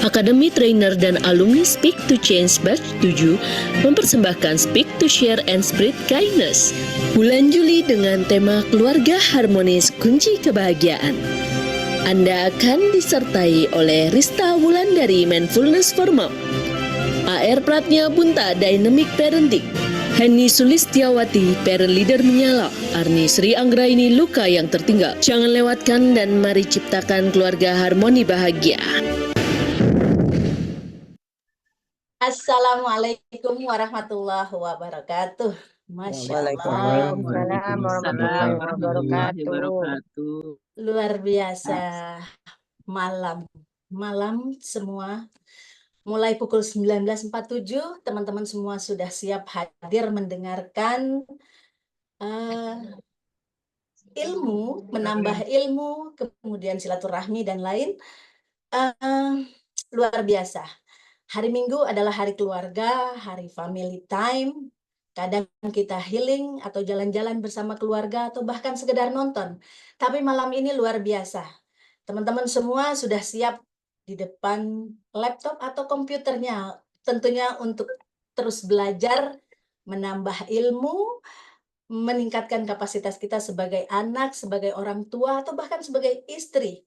Akademi Trainer dan alumni Speak to Change Batch 7 mempersembahkan Speak to Share and Spread Kindness. Bulan Juli dengan tema Keluarga Harmonis Kunci Kebahagiaan. Anda akan disertai oleh Rista Wulandari Mindfulness for Mom, AR Pratnya Bunta Dynamic Parenting, Henny Sulistiawati Parent Leader Menyala, Arni Sri Anggraini Luka yang Tertinggal. Jangan lewatkan dan mari ciptakan keluarga harmoni bahagia. Assalamualaikum warahmatullahi wabarakatuh. Masya Allah. Waalaikumsalam warahmatullahi wabarakatuh. Luar biasa. Malam semua. Mulai pukul 19.47, teman-teman semua sudah siap hadir mendengarkan ilmu, menambah ilmu, kemudian silaturahmi dan lain. Luar biasa. Hari Minggu adalah hari keluarga, hari family time. Kadang kita healing atau jalan-jalan bersama keluarga atau bahkan sekedar nonton. Tapi malam ini luar biasa. Teman-teman semua sudah siap di depan laptop atau komputernya. Tentunya untuk terus belajar, menambah ilmu, meningkatkan kapasitas kita sebagai anak, sebagai orang tua, atau bahkan sebagai istri.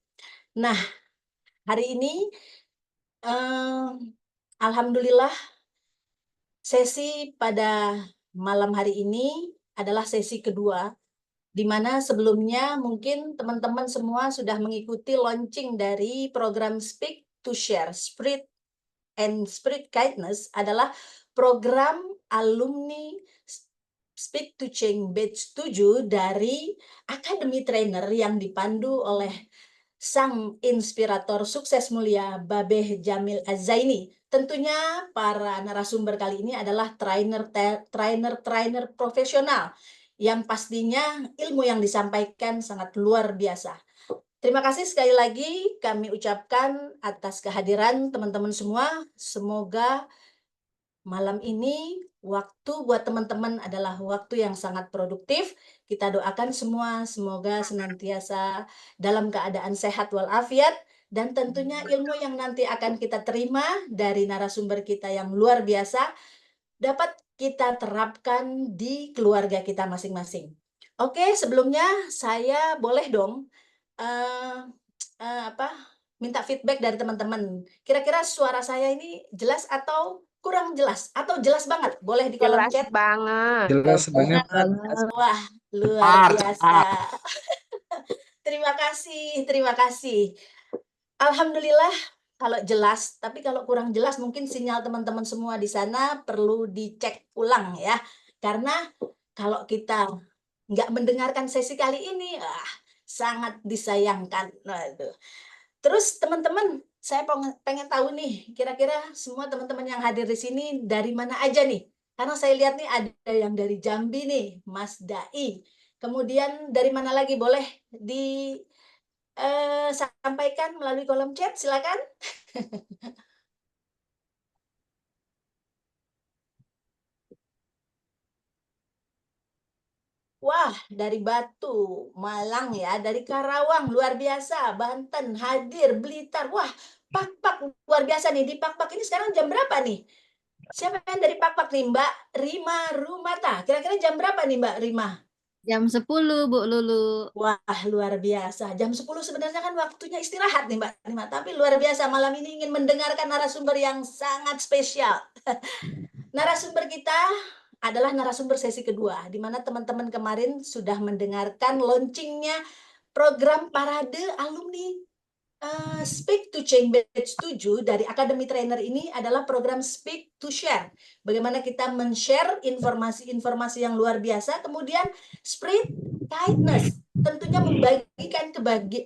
Nah, hari ini alhamdulillah, sesi pada malam hari ini adalah sesi kedua, di mana sebelumnya mungkin teman-teman semua sudah mengikuti launching dari program Speak to Share, Spread and Spread Kindness adalah program alumni Speak to Change Batch 7 dari Akademi Trainer yang dipandu oleh sang inspirator sukses mulia Babeh Jamil Az-Zaini. Tentunya para narasumber kali ini adalah trainer profesional yang pastinya ilmu yang disampaikan sangat luar biasa. Terima kasih sekali lagi kami ucapkan atas kehadiran teman-teman semua. Semoga malam ini waktu buat teman-teman adalah waktu yang sangat produktif. Kita doakan semua semoga senantiasa dalam keadaan sehat walafiat, dan tentunya ilmu yang nanti akan kita terima dari narasumber kita yang luar biasa dapat kita terapkan di keluarga kita masing-masing. Oke, sebelumnya saya boleh dong minta feedback dari teman-teman. Kira-kira suara saya ini jelas atau kurang jelas? Atau jelas banget? Boleh di kolom chat. Jelas banget. Wah, luar biasa. Terima kasih. Alhamdulillah kalau jelas, tapi kalau kurang jelas mungkin sinyal teman-teman semua di sana perlu dicek ulang ya. Karena kalau kita nggak mendengarkan sesi kali ini, sangat disayangkan. Waduh. Terus teman-teman, saya pengen tahu nih, kira-kira semua teman-teman yang hadir di sini dari mana aja nih? Karena saya lihat nih ada yang dari Jambi nih, Mas Dai. Kemudian dari mana lagi, boleh sampaikan melalui kolom chat, silakan. Wah, dari Batu, Malang ya, dari Karawang, luar biasa, Banten, hadir, Blitar. Wah, Pak, luar biasa nih. Di Pak ini sekarang jam berapa nih? Siapa yang dari Pak nih, Mbak Rima Rumata? Kira-kira jam berapa nih, Mbak Rima? Jam 10, Bu Lulu. Wah, luar biasa. Jam 10 sebenarnya kan waktunya istirahat nih, Mbak Rima. Tapi luar biasa, malam ini ingin mendengarkan narasumber yang sangat spesial. Narasumber kita adalah narasumber sesi kedua, di mana teman-teman kemarin sudah mendengarkan launchingnya program Parade Alumni Speak to Change Batch 7 dari Akademi Trainer. Ini adalah program Speak to Share. Bagaimana kita men-share informasi-informasi yang luar biasa, kemudian spread kindness, tentunya membagikan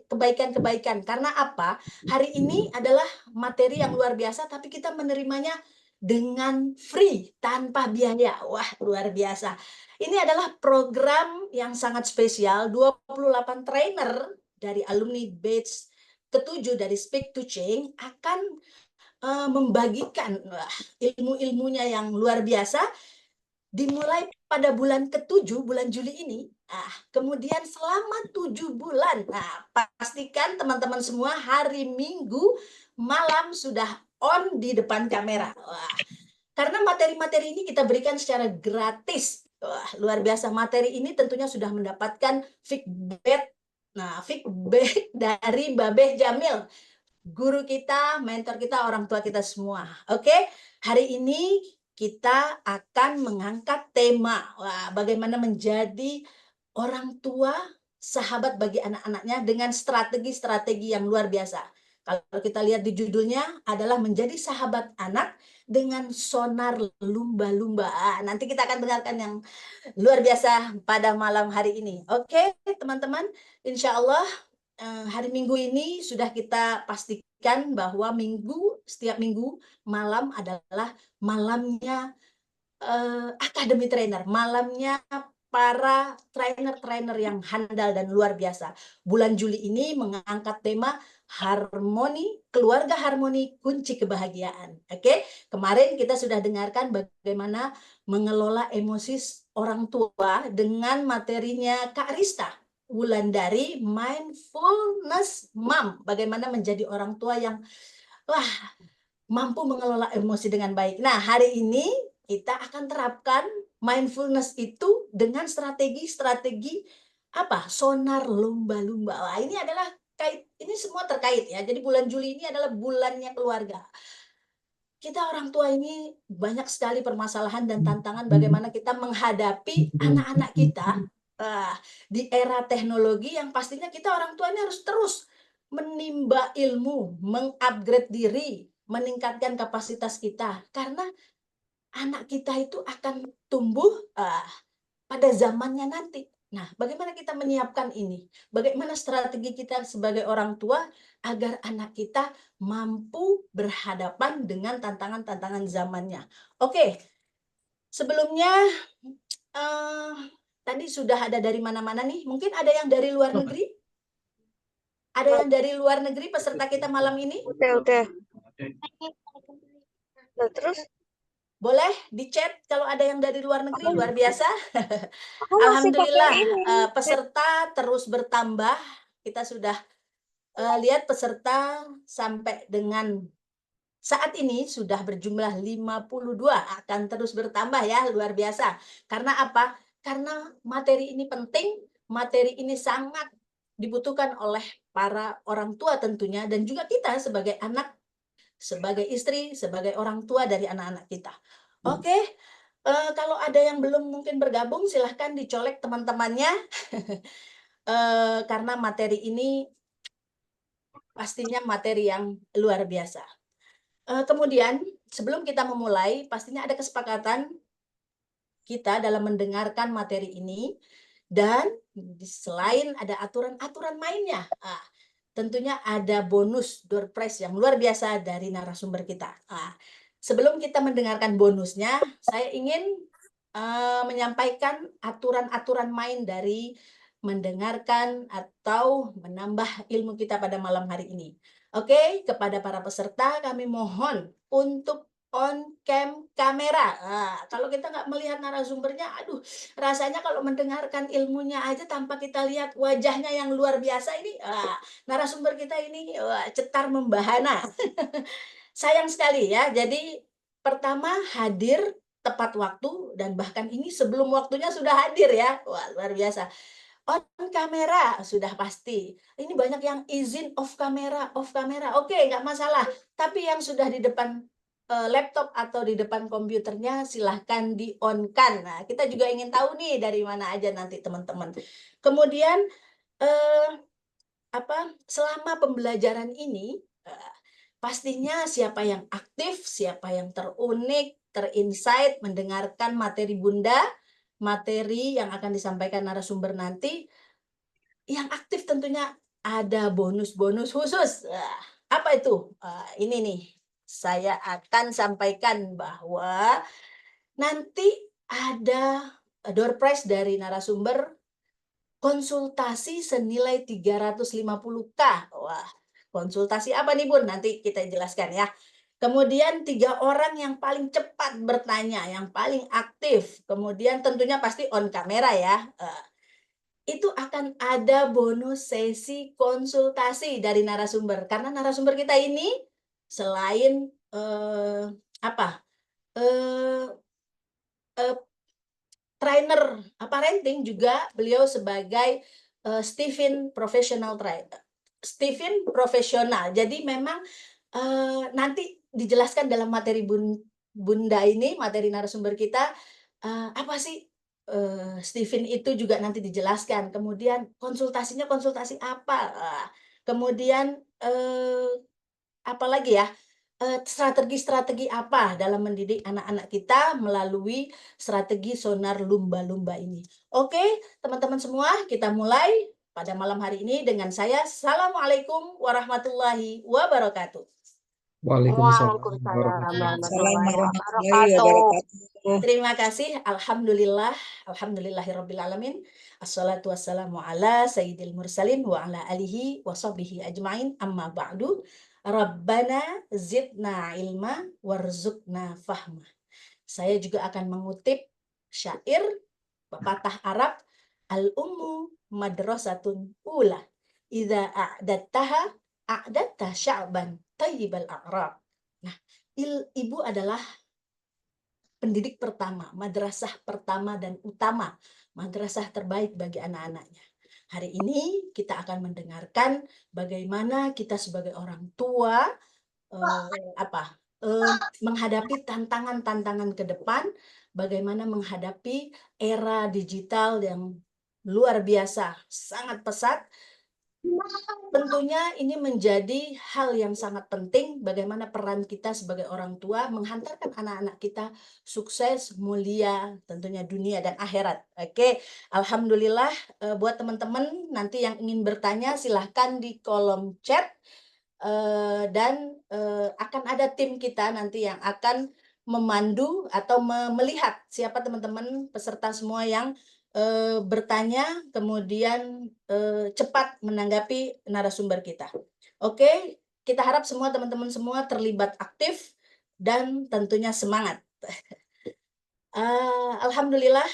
kebaikan-kebaikan. Karena apa? Hari ini adalah materi yang luar biasa, tapi kita menerimanya dengan free, tanpa biaya. Wah, luar biasa. Ini adalah program yang sangat spesial. 28 trainer dari alumni batch ke-7 dari Speak to Change akan membagikan ilmu-ilmunya yang luar biasa. Dimulai pada bulan ke-7, bulan Juli ini, Kemudian selama 7 bulan. Nah, pastikan teman-teman semua hari Minggu malam sudah on di depan kamera. Wah, karena materi-materi ini kita berikan secara gratis. Wah, luar biasa. Materi ini tentunya sudah mendapatkan feedback. Nah, feedback dari Babeh Jamil, guru kita, mentor kita, orang tua kita semua. Oke, hari ini kita akan mengangkat tema, bagaimana menjadi orang tua sahabat bagi anak-anaknya dengan strategi-strategi yang luar biasa. Kalau kita lihat di judulnya adalah menjadi sahabat anak dengan sonar lumba-lumba. Nanti kita akan dengarkan yang luar biasa pada malam hari ini. Oke, teman-teman, insya Allah hari Minggu ini sudah kita pastikan bahwa setiap minggu malam adalah malamnya Academy Trainer, malamnya para trainer-trainer yang handal dan luar biasa. Bulan Juli ini mengangkat tema harmoni, keluarga harmoni kunci kebahagiaan. Oke, kemarin kita sudah dengarkan bagaimana mengelola emosi orang tua dengan materinya Kak Rista Wulandari, Mindfulness Mom, bagaimana menjadi orang tua yang mampu mengelola emosi dengan baik. Nah, hari ini kita akan terapkan mindfulness itu dengan strategi-strategi sonar lumba-lumba. Wah, ini adalah ini semua terkait ya. Jadi bulan Juli ini adalah bulannya keluarga. Kita orang tua ini banyak sekali permasalahan dan tantangan bagaimana kita menghadapi anak-anak kita di era teknologi yang pastinya kita orang tua ini harus terus menimba ilmu, mengupgrade diri, meningkatkan kapasitas kita. Karena anak kita itu akan tumbuh pada zamannya nanti. Nah, bagaimana kita menyiapkan ini? Bagaimana strategi kita sebagai orang tua agar anak kita mampu berhadapan dengan tantangan-tantangan zamannya? Oke, sebelumnya tadi sudah ada dari mana-mana nih. Mungkin ada yang dari luar negeri? Ada yang dari luar negeri peserta kita malam ini? Udah. Nah, terus? Boleh di chat kalau ada yang dari luar negeri, luar biasa. Alhamdulillah peserta terus bertambah. Kita sudah lihat peserta sampai dengan saat ini sudah berjumlah 52, akan terus bertambah ya, luar biasa. Karena apa? Karena materi ini penting, materi ini sangat dibutuhkan oleh para orang tua tentunya, dan juga kita sebagai anak, sebagai istri, sebagai orang tua dari anak-anak kita. Oke, kalau ada yang belum mungkin bergabung, silahkan dicolek teman-temannya. Karena materi ini pastinya materi yang luar biasa. Kemudian, sebelum kita memulai, pastinya ada kesepakatan kita dalam mendengarkan materi ini, dan selain ada aturan-aturan mainnya, tentunya ada bonus door prize yang luar biasa dari narasumber kita. Sebelum kita mendengarkan bonusnya, saya ingin menyampaikan aturan-aturan main dari mendengarkan atau menambah ilmu kita pada malam hari ini. Oke, kepada para peserta kami mohon untuk on cam kamera. Kalau kita nggak melihat narasumbernya, aduh, rasanya kalau mendengarkan ilmunya aja tanpa kita lihat wajahnya yang luar biasa ini, narasumber kita ini cetar membahana. Sayang sekali ya. Jadi pertama hadir tepat waktu, dan bahkan ini sebelum waktunya sudah hadir ya. Wah, luar biasa. On kamera sudah pasti. Ini banyak yang izin off kamera, off kamera. Oke, nggak masalah. Tapi yang sudah di depan laptop atau di depan komputernya silahkan di on-kan. Nah, kita juga ingin tahu nih dari mana aja nanti teman-teman. Kemudian selama pembelajaran ini pastinya siapa yang aktif, siapa yang terunik, terinsight mendengarkan materi Bunda, materi yang akan disampaikan narasumber nanti, yang aktif tentunya ada bonus-bonus khusus. Apa itu? Ini nih, saya akan sampaikan bahwa nanti ada door prize dari narasumber konsultasi senilai 350.000. Wah, konsultasi apa nih Bun? Nanti kita jelaskan ya. Kemudian 3 orang yang paling cepat bertanya, yang paling aktif. Kemudian tentunya pasti on kamera ya. itu akan ada bonus sesi konsultasi dari narasumber. Karena narasumber kita ini selain apa? Eh, eh, trainer parenting, juga beliau sebagai Stephen professional trainer. Stephen profesional. Jadi memang nanti dijelaskan dalam materi Bunda ini, materi narasumber kita, apa sih Stephen itu juga nanti dijelaskan. Kemudian konsultasinya konsultasi apa? Kemudian apa lagi ya? Strategi-strategi apa dalam mendidik anak-anak kita melalui strategi sonar lumba-lumba ini. Oke, teman-teman semua, kita mulai pada malam hari ini dengan saya. Assalamualaikum warahmatullahi wabarakatuh. Waalaikumsalam Waalaikumsalam warahmatullahi warahmatullahi wabarakatuh. Terima kasih. Alhamdulillah. Alhamdulillahirrabbilalamin. Assalatu wassalamu ala sayyidil mursalin wa ala alihi wa sahbihi ajma'in. Amma ba'du. Rabbana zidna ilma warzuqna fahma. Saya juga akan mengutip syair pepatah Arab, al-ummu madrasatun ula. Idza a'dattaha a'datta sya'ban tayyibal a'rab. Nah, ibu adalah pendidik pertama, madrasah pertama dan utama, madrasah terbaik bagi anak-anaknya. Hari ini kita akan mendengarkan bagaimana kita sebagai orang tua menghadapi tantangan-tantangan ke depan, bagaimana menghadapi era digital yang luar biasa, sangat pesat. Tentunya ini menjadi hal yang sangat penting, bagaimana peran kita sebagai orang tua menghantarkan anak-anak kita sukses, mulia, tentunya dunia dan akhirat. Oke, alhamdulillah. Buat teman-teman nanti yang ingin bertanya silahkan di kolom chat, dan akan ada tim kita nanti yang akan memandu atau melihat siapa teman-teman peserta semua yang bertanya, kemudian cepat menanggapi narasumber kita. Oke, kita harap semua teman-teman semua terlibat aktif dan tentunya semangat. Alhamdulillah,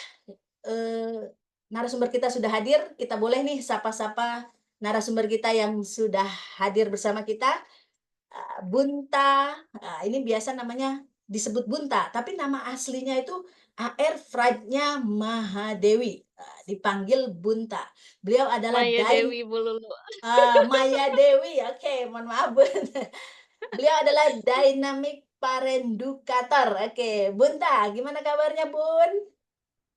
narasumber kita sudah hadir. Kita boleh nih sapa-sapa narasumber kita yang sudah hadir bersama kita. Bunta, ini biasa namanya disebut Bunta, tapi nama aslinya itu AR Fried-nya Mahadewi, dipanggil Bunta. Beliau adalah Maya Dewi Bu Lulu. Maya Dewi, oke, mohon maaf Bun. Beliau adalah Dynamic Parenducator. Oke, Bunta, gimana kabarnya Bun?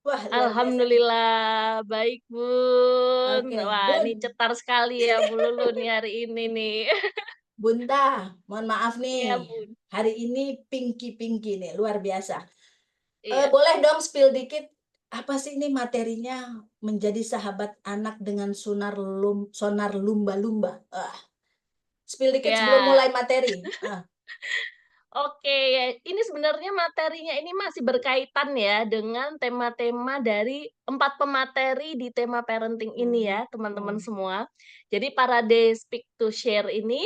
Wah, luar biasa. Alhamdulillah baik Bun. Oke, Wah, Bun. ini cetar sekali ya Bu Lulu nih hari ini nih. Bunta, mohon maaf Iya nih. Bun. Hari ini pinky nih, luar biasa. Iya. Boleh dong spill dikit, apa sih ini materinya menjadi sahabat anak dengan sonar lumba-lumba? Spill dikit sebelum Ya. mulai materi. Oke, ya. Ini sebenarnya materinya ini masih berkaitan ya dengan tema-tema dari 4 pemateri di tema parenting ini ya, teman-teman semua. Jadi Parade Speak to Share ini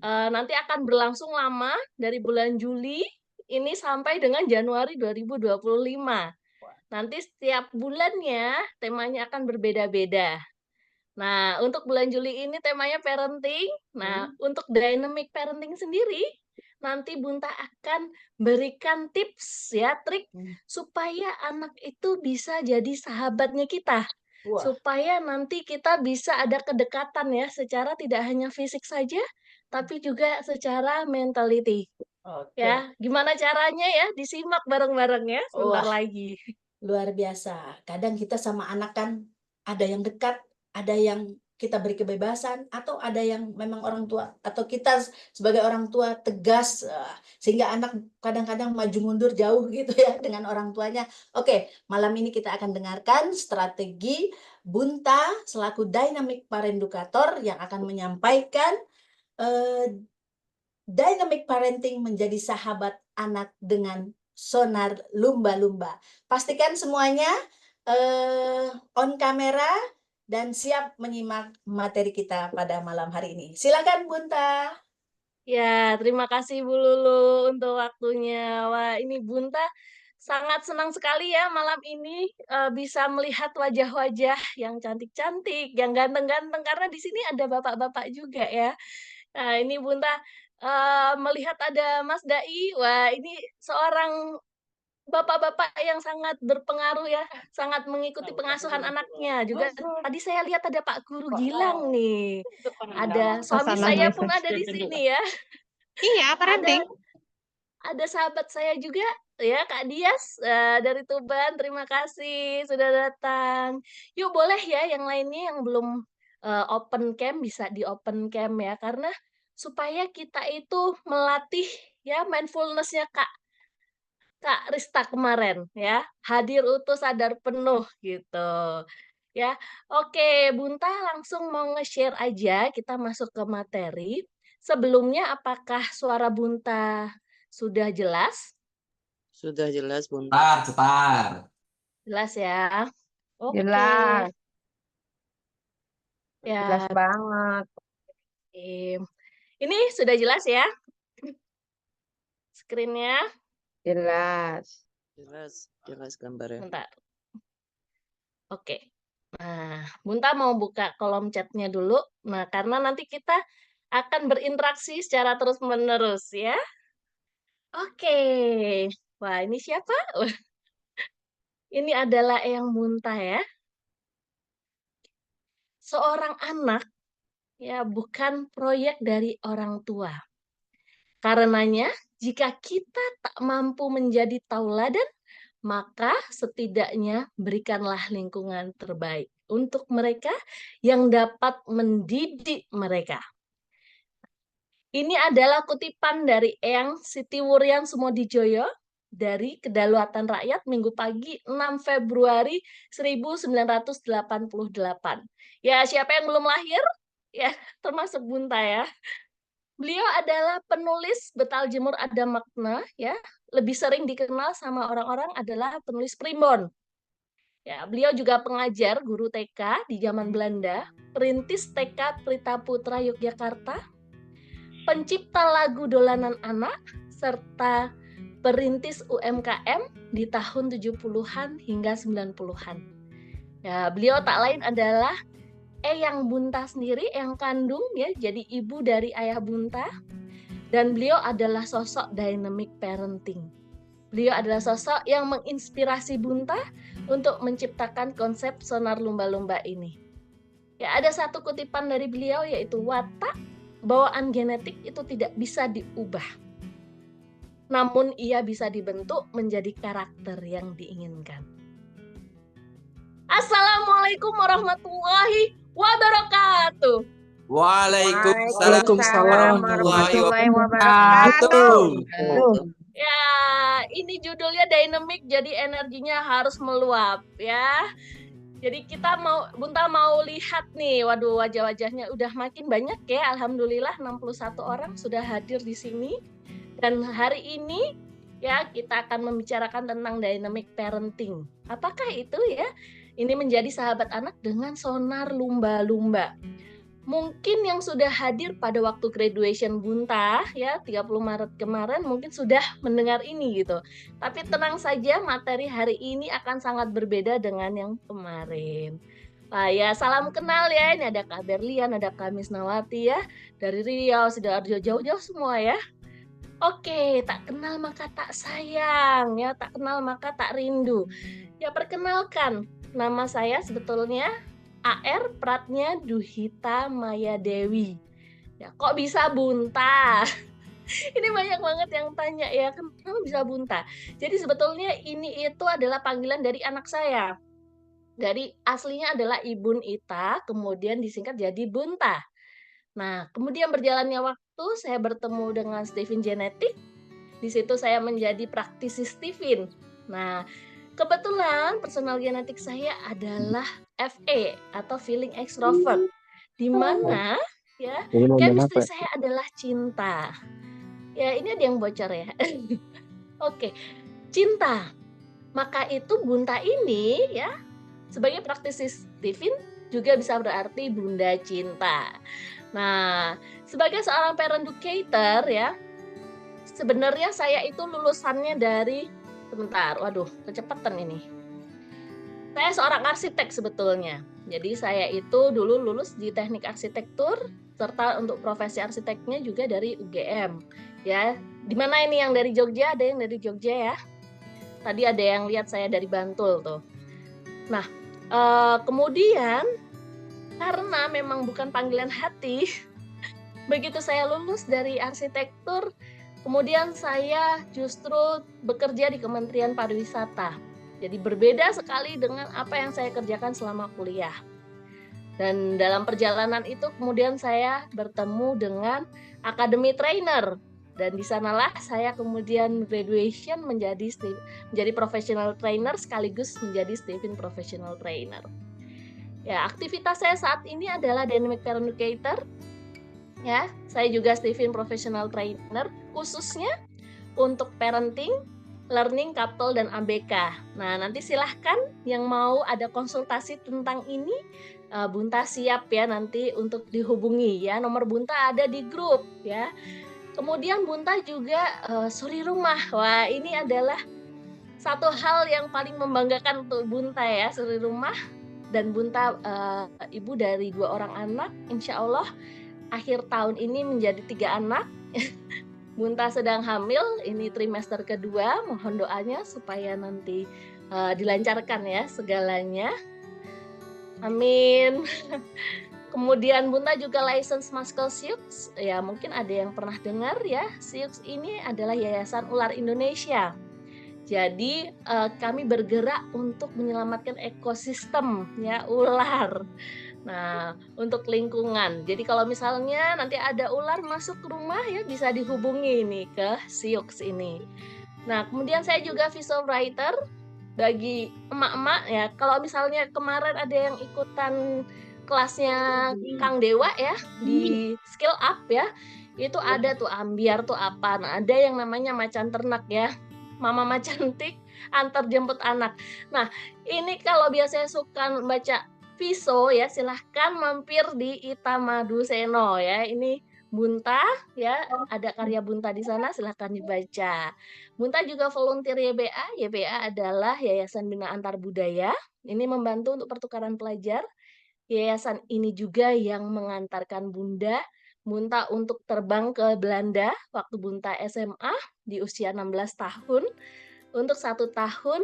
nanti akan berlangsung lama dari bulan Juli ini sampai dengan Januari 2025. Nanti setiap bulannya temanya akan berbeda-beda. Nah, untuk bulan Juli ini temanya parenting. Nah, untuk dynamic parenting sendiri, nanti Bunta akan berikan tips ya, trik supaya anak itu bisa jadi sahabatnya kita. Wah. Supaya nanti kita bisa ada kedekatan ya, secara tidak hanya fisik saja, tapi juga secara mentality. Oke. Ya, gimana caranya ya? Disimak bareng-bareng ya, sebentar Wah. lagi. Luar biasa. Kadang kita sama anak kan ada yang dekat, ada yang kita beri kebebasan, atau ada yang memang orang tua atau kita sebagai orang tua tegas, sehingga anak kadang-kadang maju mundur jauh gitu ya dengan orang tuanya. Oke, malam ini kita akan dengarkan strategi Bunta selaku dynamic parenducator yang akan menyampaikan dynamic parenting menjadi sahabat anak dengan sonar lumba-lumba. Pastikan semuanya on kamera dan siap menyimak materi kita pada malam hari ini. Silakan Bunta. Ya, terima kasih Bu Lulu untuk waktunya. Wah, ini Bunta sangat senang sekali ya malam ini bisa melihat wajah-wajah yang cantik-cantik, yang ganteng-ganteng karena di sini ada bapak-bapak juga ya. Nah, ini Bunda melihat ada Mas Dai, wah ini seorang bapak-bapak yang sangat berpengaruh ya, sangat mengikuti pengasuhan anaknya. Juga tadi saya lihat ada Pak Guru Gilang nih. Ada suami Hasanah saya biasa. pun ada di sini ya. Iya, Ada parenting. ada sahabat saya juga ya Kak Dias dari Tuban. Terima kasih sudah datang. Yuk boleh ya yang lainnya yang belum open cam bisa di open cam ya karena supaya kita itu melatih ya mindfulness-nya Kak Rista kemarin ya, hadir utuh sadar penuh gitu. Ya. Oke, Bunta langsung mau nge-share aja kita masuk ke materi. Sebelumnya apakah suara Bunta sudah jelas? Sudah jelas, Bunda. Cetar. Jelas ya. Oke. Jelas. Ya. Jelas banget. Ini sudah jelas ya? Screen-nya. Jelas. Jelas gambarnya. Bentar. Oke. Nah, Bunta mau buka kolom chatnya dulu. Nah, karena nanti kita akan berinteraksi secara terus-menerus ya. Oke. Wah, ini siapa? Ini adalah Eyang Bunta ya. Seorang anak ya bukan proyek dari orang tua. Karenanya, jika kita tak mampu menjadi tauladan, maka setidaknya berikanlah lingkungan terbaik untuk mereka yang dapat mendidik mereka. Ini adalah kutipan dari Eyang Siti Wuryan Sumodijoyo dari Kedaulatan Rakyat Minggu pagi 6 Februari 1988. Ya, siapa yang belum lahir? Ya, termasuk Bunta ya. Beliau adalah penulis Betal Jemur Ada Makna ya. Lebih sering dikenal sama orang-orang adalah penulis primbon. Ya, beliau juga pengajar guru TK di zaman Belanda, perintis TK Pelita Putra Yogyakarta, pencipta lagu dolanan anak, serta perintis UMKM di tahun 70-an hingga 90-an. Ya, beliau tak lain adalah Eyang Bunta sendiri, Eyang kandung ya, jadi ibu dari ayah Bunta. Dan beliau adalah sosok dynamic parenting. Beliau adalah sosok yang menginspirasi Bunta untuk menciptakan konsep sonar lumba-lumba ini. Ya, ada satu kutipan dari beliau yaitu watak bawaan genetik itu tidak bisa diubah. Namun ia bisa dibentuk menjadi karakter yang diinginkan. Assalamualaikum warahmatullahi wabarakatuh. Waalaikumsalam warahmatullahi wabarakatuh. Ya, ini judulnya dynamic, jadi energinya harus meluap ya. Jadi kita Bunta mau lihat nih, waduh wajah-wajahnya udah makin banyak ya. Alhamdulillah 61 orang sudah hadir di sini. Dan hari ini ya kita akan membicarakan tentang dynamic parenting. Apakah itu ya? Ini menjadi sahabat anak dengan sonar lumba-lumba. Mungkin yang sudah hadir pada waktu graduation Bunta ya 30 Maret kemarin mungkin sudah mendengar ini gitu. Tapi tenang saja, materi hari ini akan sangat berbeda dengan yang kemarin. Nah ya, salam kenal ya. Ini ada Kak Berlian, ada Kak Misnawati ya. Dari Riau, Sidoarjo, jauh-jauh semua ya. Oke, tak kenal maka tak sayang ya, tak kenal maka tak rindu. Ya perkenalkan, nama saya sebetulnya AR Pratnya Duhita Maya Dewi. Ya, kok bisa Bunta? Ini banyak banget yang tanya ya, kenapa bisa Bunta? Jadi sebetulnya ini itu adalah panggilan dari anak saya. Dari aslinya adalah Ibun Ita, kemudian disingkat jadi Bunta. Nah, kemudian berjalannya waktu saya bertemu dengan Stephen Genetik. Di situ saya menjadi praktisi Stephen. Nah, kebetulan personal genetik saya adalah FE atau feeling extrovert, di mana ya chemistry saya adalah cinta. Ya ini ada yang bocor ya. Oke, cinta. Maka itu Bunta ini ya sebagai praktisi Stephen juga bisa berarti Bunda Cinta. Nah, sebagai seorang parent educator ya, sebenarnya saya itu lulusannya dari Sebentar, waduh, kecepatan ini. Saya seorang arsitek sebetulnya. Jadi saya itu dulu lulus di teknik arsitektur, serta untuk profesi arsiteknya juga dari UGM. Ya, di mana ini yang dari Jogja? Ada yang dari Jogja ya? Tadi ada yang lihat saya dari Bantul tuh. Nah, kemudian karena memang bukan panggilan hati, begitu saya lulus dari arsitektur, kemudian saya justru bekerja di Kementerian Pariwisata. Jadi berbeda sekali dengan apa yang saya kerjakan selama kuliah. Dan dalam perjalanan itu kemudian saya bertemu dengan Academy Trainer. Dan di sanalah saya kemudian graduation menjadi professional trainer sekaligus menjadi Stephen Professional Trainer. Ya, aktivitas saya saat ini adalah Dynamic Parent Educator. Ya, saya juga Stephen Professional Trainer khususnya untuk parenting, learning, couple, dan ABK. Nah, nanti silahkan yang mau ada konsultasi tentang ini, Bunta siap ya nanti untuk dihubungi ya. Nomor Bunta ada di grup ya. Kemudian Bunta juga suri rumah. Wah, ini adalah satu hal yang paling membanggakan untuk Bunta ya, suri rumah. Dan Bunta ibu dari 2 orang anak, insya Allah akhir tahun ini menjadi 3 anak. Bunta sedang hamil, ini trimester kedua, mohon doanya supaya nanti dilancarkan ya segalanya. Amin. Kemudian Bunta juga license Muscle Sioux, ya mungkin ada yang pernah dengar ya, Sioux ini adalah Yayasan Ular Indonesia. Jadi kami bergerak untuk menyelamatkan ekosistem ya ular. Nah, untuk lingkungan. Jadi kalau misalnya nanti ada ular masuk ke rumah ya bisa dihubungi nih ke Sioux ini. Nah, kemudian saya juga visual writer bagi emak-emak ya. Kalau misalnya kemarin ada yang ikutan kelasnya Kang Dewa ya di Skill Up ya. Itu ada tuh ambiar tuh apa. Nah, ada yang namanya macan ternak ya. Mama Macantik antar jemput anak. Nah, ini kalau biasanya suka baca Viso ya silahkan mampir di Itamadu Seno ya. Ini Bunta ya, ada karya Bunta di sana silahkan dibaca. Bunta juga volunteer YBA. YBA adalah Yayasan Bina Antar Budaya. Ini membantu untuk pertukaran pelajar. Yayasan ini juga yang mengantarkan Bunta untuk terbang ke Belanda waktu Bunta SMA di usia 16 tahun untuk 1 tahun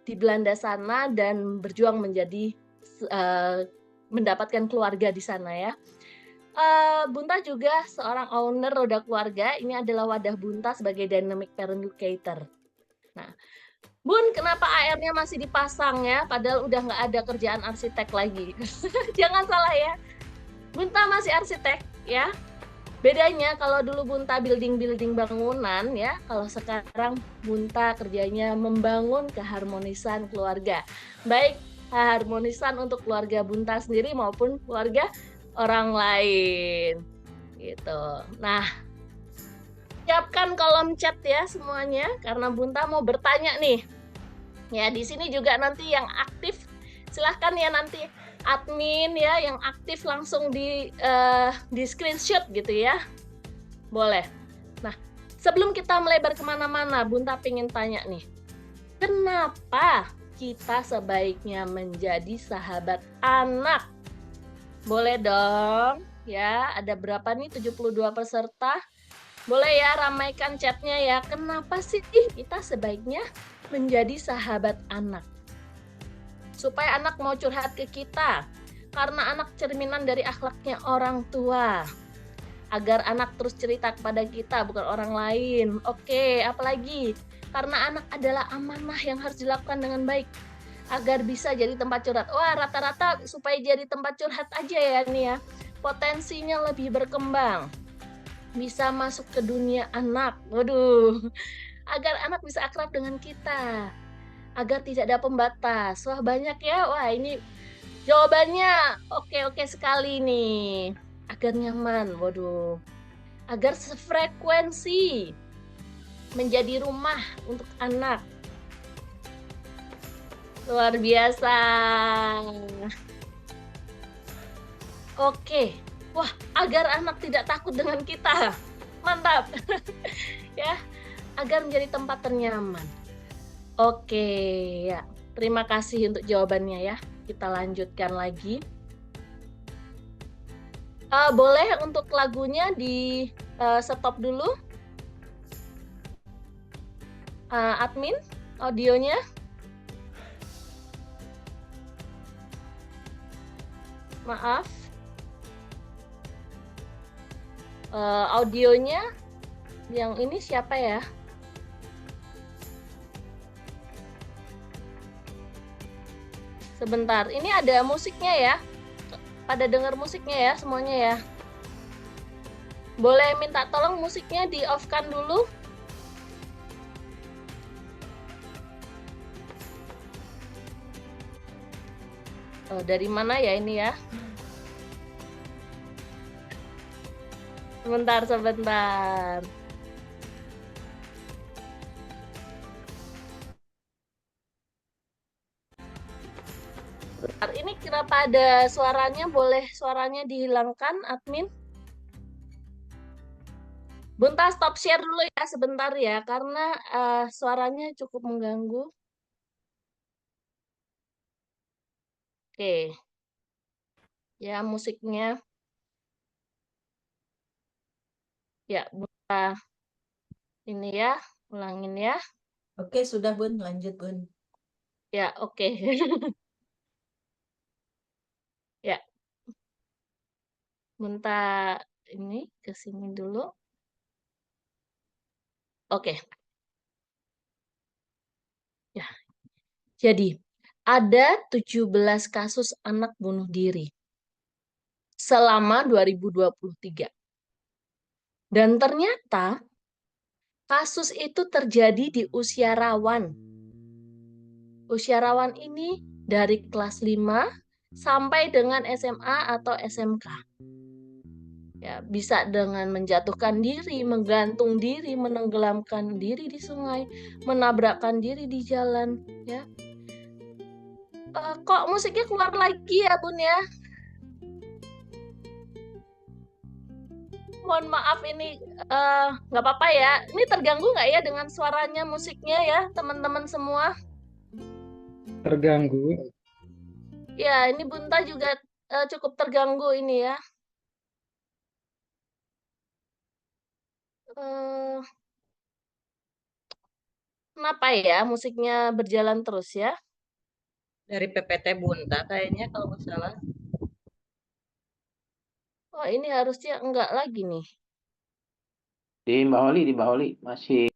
di Belanda sana dan berjuang menjadi mendapatkan keluarga di sana ya. Bunta juga seorang owner Roda Keluarga. Ini adalah wadah Bunta sebagai Dynamic Parent Educator. Nah, Bun, kenapa AR-nya masih dipasang ya? Padahal udah nggak ada kerjaan arsitek lagi. Jangan salah ya. Bunta masih arsitek ya. Bedanya kalau dulu Bunta building bangunan ya, kalau sekarang Bunta kerjanya membangun keharmonisan keluarga. Baik harmonisan untuk keluarga Bunta sendiri maupun keluarga orang lain gitu. Nah, siapkan kolom chat ya semuanya karena Bunta mau bertanya nih. Ya, di sini juga nanti yang aktif silahkan ya nanti admin ya yang aktif langsung di screenshot gitu ya. Boleh. Nah, sebelum kita melebar kemana-mana, Bunta pengen tanya nih. Kenapa kita sebaiknya menjadi sahabat anak? Boleh dong ya, ada berapa nih 72 peserta? Boleh ya ramaikan chatnya ya. Kenapa sih kita sebaiknya menjadi sahabat anak? Supaya anak mau curhat ke kita. Karena anak cerminan dari akhlaknya orang tua. Agar anak terus cerita kepada kita bukan orang lain. Oke, apalagi? Karena anak adalah amanah yang harus dilakukan dengan baik agar bisa jadi tempat curhat. Wah, rata-rata supaya jadi tempat curhat aja ya nih ya. Potensinya lebih berkembang. Bisa masuk ke dunia anak. Waduh. Agar anak bisa akrab dengan kita. Agar tidak ada pembatas. Wah, banyak ya. Wah, ini jawabannya oke sekali nih. Agar nyaman. Waduh. Agar sefrekuensi. Menjadi rumah untuk anak. Luar biasa. Oke. Wah, agar anak tidak takut dengan kita. Mantap. Ya, agar menjadi tempat ternyaman. Oke, ya. Terima kasih untuk jawabannya ya. Kita lanjutkan lagi. Boleh untuk lagunya di stop dulu. Admin, audionya. Maaf. Audionya yang ini siapa ya? Sebentar, ini ada musiknya ya. Pada dengar musiknya ya semuanya ya. Boleh minta tolong musiknya di off-kan dulu. Dari mana ya ini ya? Sebentar, sebentar. Ini kenapa ada suaranya? Boleh suaranya dihilangkan, admin? Bunta stop share dulu ya sebentar ya, karena suaranya cukup mengganggu. Oke. Ya, musiknya. Ya, Bunta. Ini ya, ulangin ya. Oke, sudah Bun, lanjut Bun. Ya, oke. Ya. Bunta ini ke sini dulu. Oke. Ya. Jadi, ada 17 kasus anak bunuh diri selama 2023. Dan ternyata kasus itu terjadi di usia rawan. Usia rawan ini dari kelas 5 sampai dengan SMA atau SMK. Ya, bisa dengan menjatuhkan diri, menggantung diri, menenggelamkan diri di sungai, menabrakkan diri di jalan, ya. Kok musiknya keluar lagi ya, Bun ya? Mohon maaf ini nggak apa-apa ya. Ini terganggu nggak ya dengan suaranya musiknya ya, teman-teman semua? Terganggu. Ya, ini Bunta juga cukup terganggu ini ya. Kenapa ya musiknya berjalan terus ya? Dari PPT Bunta kayaknya kalau nggak salah. Oh, ini harusnya enggak lagi nih. Di Mbak Oli masih.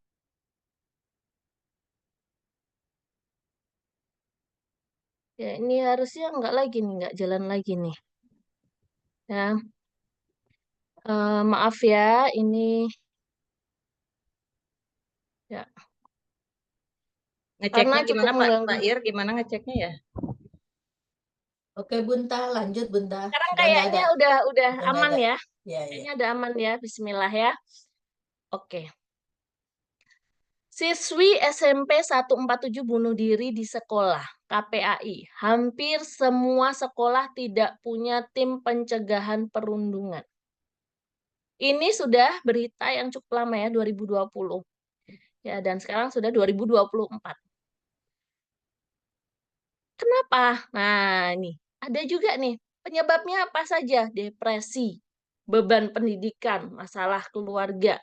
Ya, ini harusnya enggak lagi nih, enggak jalan lagi nih. Ya, maaf ya, ini ya karena Ngeceknya cukup gimana Pak mengganggu. Ir? Gimana ngeceknya ya? Oke Bunta, lanjut Bunta. Sekarang Sudah nggak kayaknya ada. udah Udah nggak aman ada. ya. Ya, ya. Kayaknya udah aman ya. Bismillah ya. Oke. Siswi SMP 147 bunuh diri di sekolah. KPAI. Hampir semua sekolah tidak punya tim pencegahan perundungan. Ini sudah berita yang cukup lama ya, 2020. Ya, dan sekarang sudah 2024. Kenapa? Nah, ini ada juga nih. Penyebabnya apa saja? Depresi, beban pendidikan, masalah keluarga,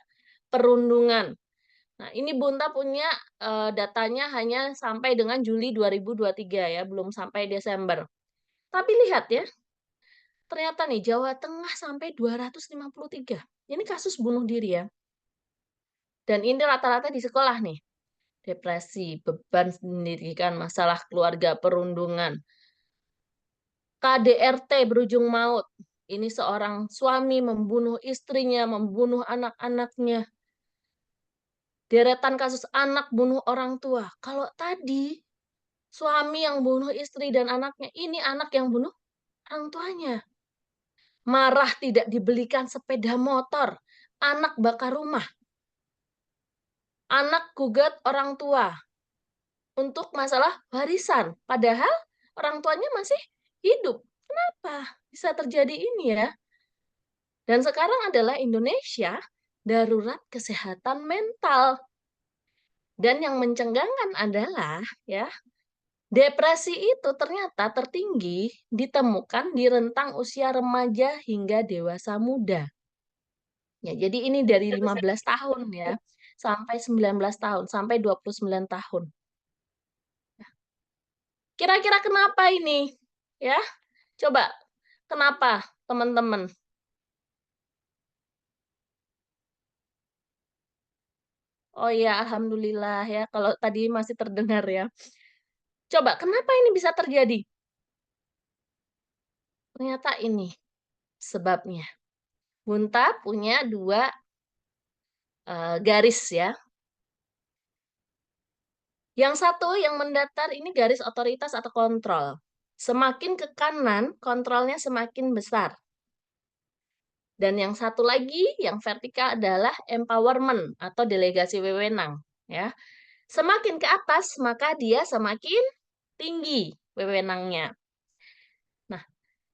perundungan. Nah, ini Bunta punya datanya hanya sampai dengan Juli 2023 ya, belum sampai Desember. Tapi lihat ya, ternyata nih Jawa Tengah sampai 253. Ini kasus bunuh diri ya. Dan ini rata-rata di sekolah nih. Depresi, beban pendidikan, masalah keluarga, perundungan. KDRT berujung maut. Ini seorang suami membunuh istrinya, membunuh anak-anaknya. Deretan kasus anak bunuh orang tua. Kalau tadi suami yang bunuh istri dan anaknya, ini anak yang bunuh orang tuanya. Marah tidak dibelikan sepeda motor, anak bakar rumah. Anak gugat orang tua untuk masalah warisan. Padahal orang tuanya masih hidup. Kenapa bisa terjadi ini ya? Dan sekarang adalah Indonesia darurat kesehatan mental. Dan yang mencengangkan adalah ya, depresi itu ternyata tertinggi ditemukan di rentang usia remaja hingga dewasa muda. Ya, jadi ini dari 15 tahun ya, sampai 19 tahun, sampai 29 tahun. Kira-kira kenapa ini? Ya, coba kenapa teman-teman? Oh ya, alhamdulillah ya, kalau tadi masih terdengar ya. Coba kenapa ini bisa terjadi? Ternyata ini sebabnya. Bunta punya dua garis ya. Yang satu yang mendatar ini garis otoritas atau kontrol. Semakin ke kanan, kontrolnya semakin besar. Dan yang satu lagi, yang vertikal adalah empowerment atau delegasi wewenang. Ya. Semakin ke atas, maka dia semakin tinggi wewenangnya. Nah,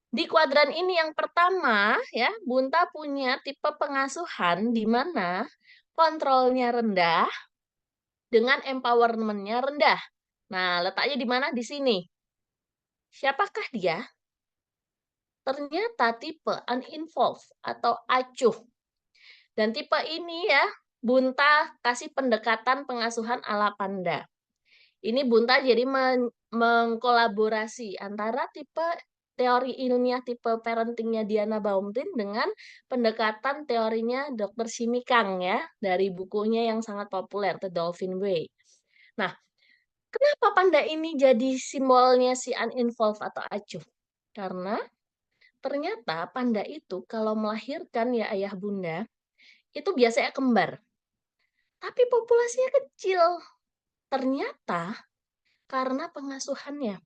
di kuadran ini yang pertama, ya, Bunta punya tipe pengasuhan di mana kontrolnya rendah dengan empowerment-nya rendah. Nah, letaknya di mana? Di sini. Siapakah dia? Ternyata tipe uninvolved atau acuh. Dan tipe ini ya, Bunta kasih pendekatan pengasuhan ala panda. Ini Bunta jadi mengkolaborasi antara tipe teori ilmiah tipe parentingnya Diana Baumtin dengan pendekatan teorinya Dr. Simikang ya, dari bukunya yang sangat populer, The Dolphin Way. Nah, kenapa panda ini jadi simbolnya si uninvolved atau acuh? Karena ternyata panda itu kalau melahirkan ya ayah bunda, itu biasanya kembar. Tapi populasinya kecil. Ternyata karena pengasuhannya.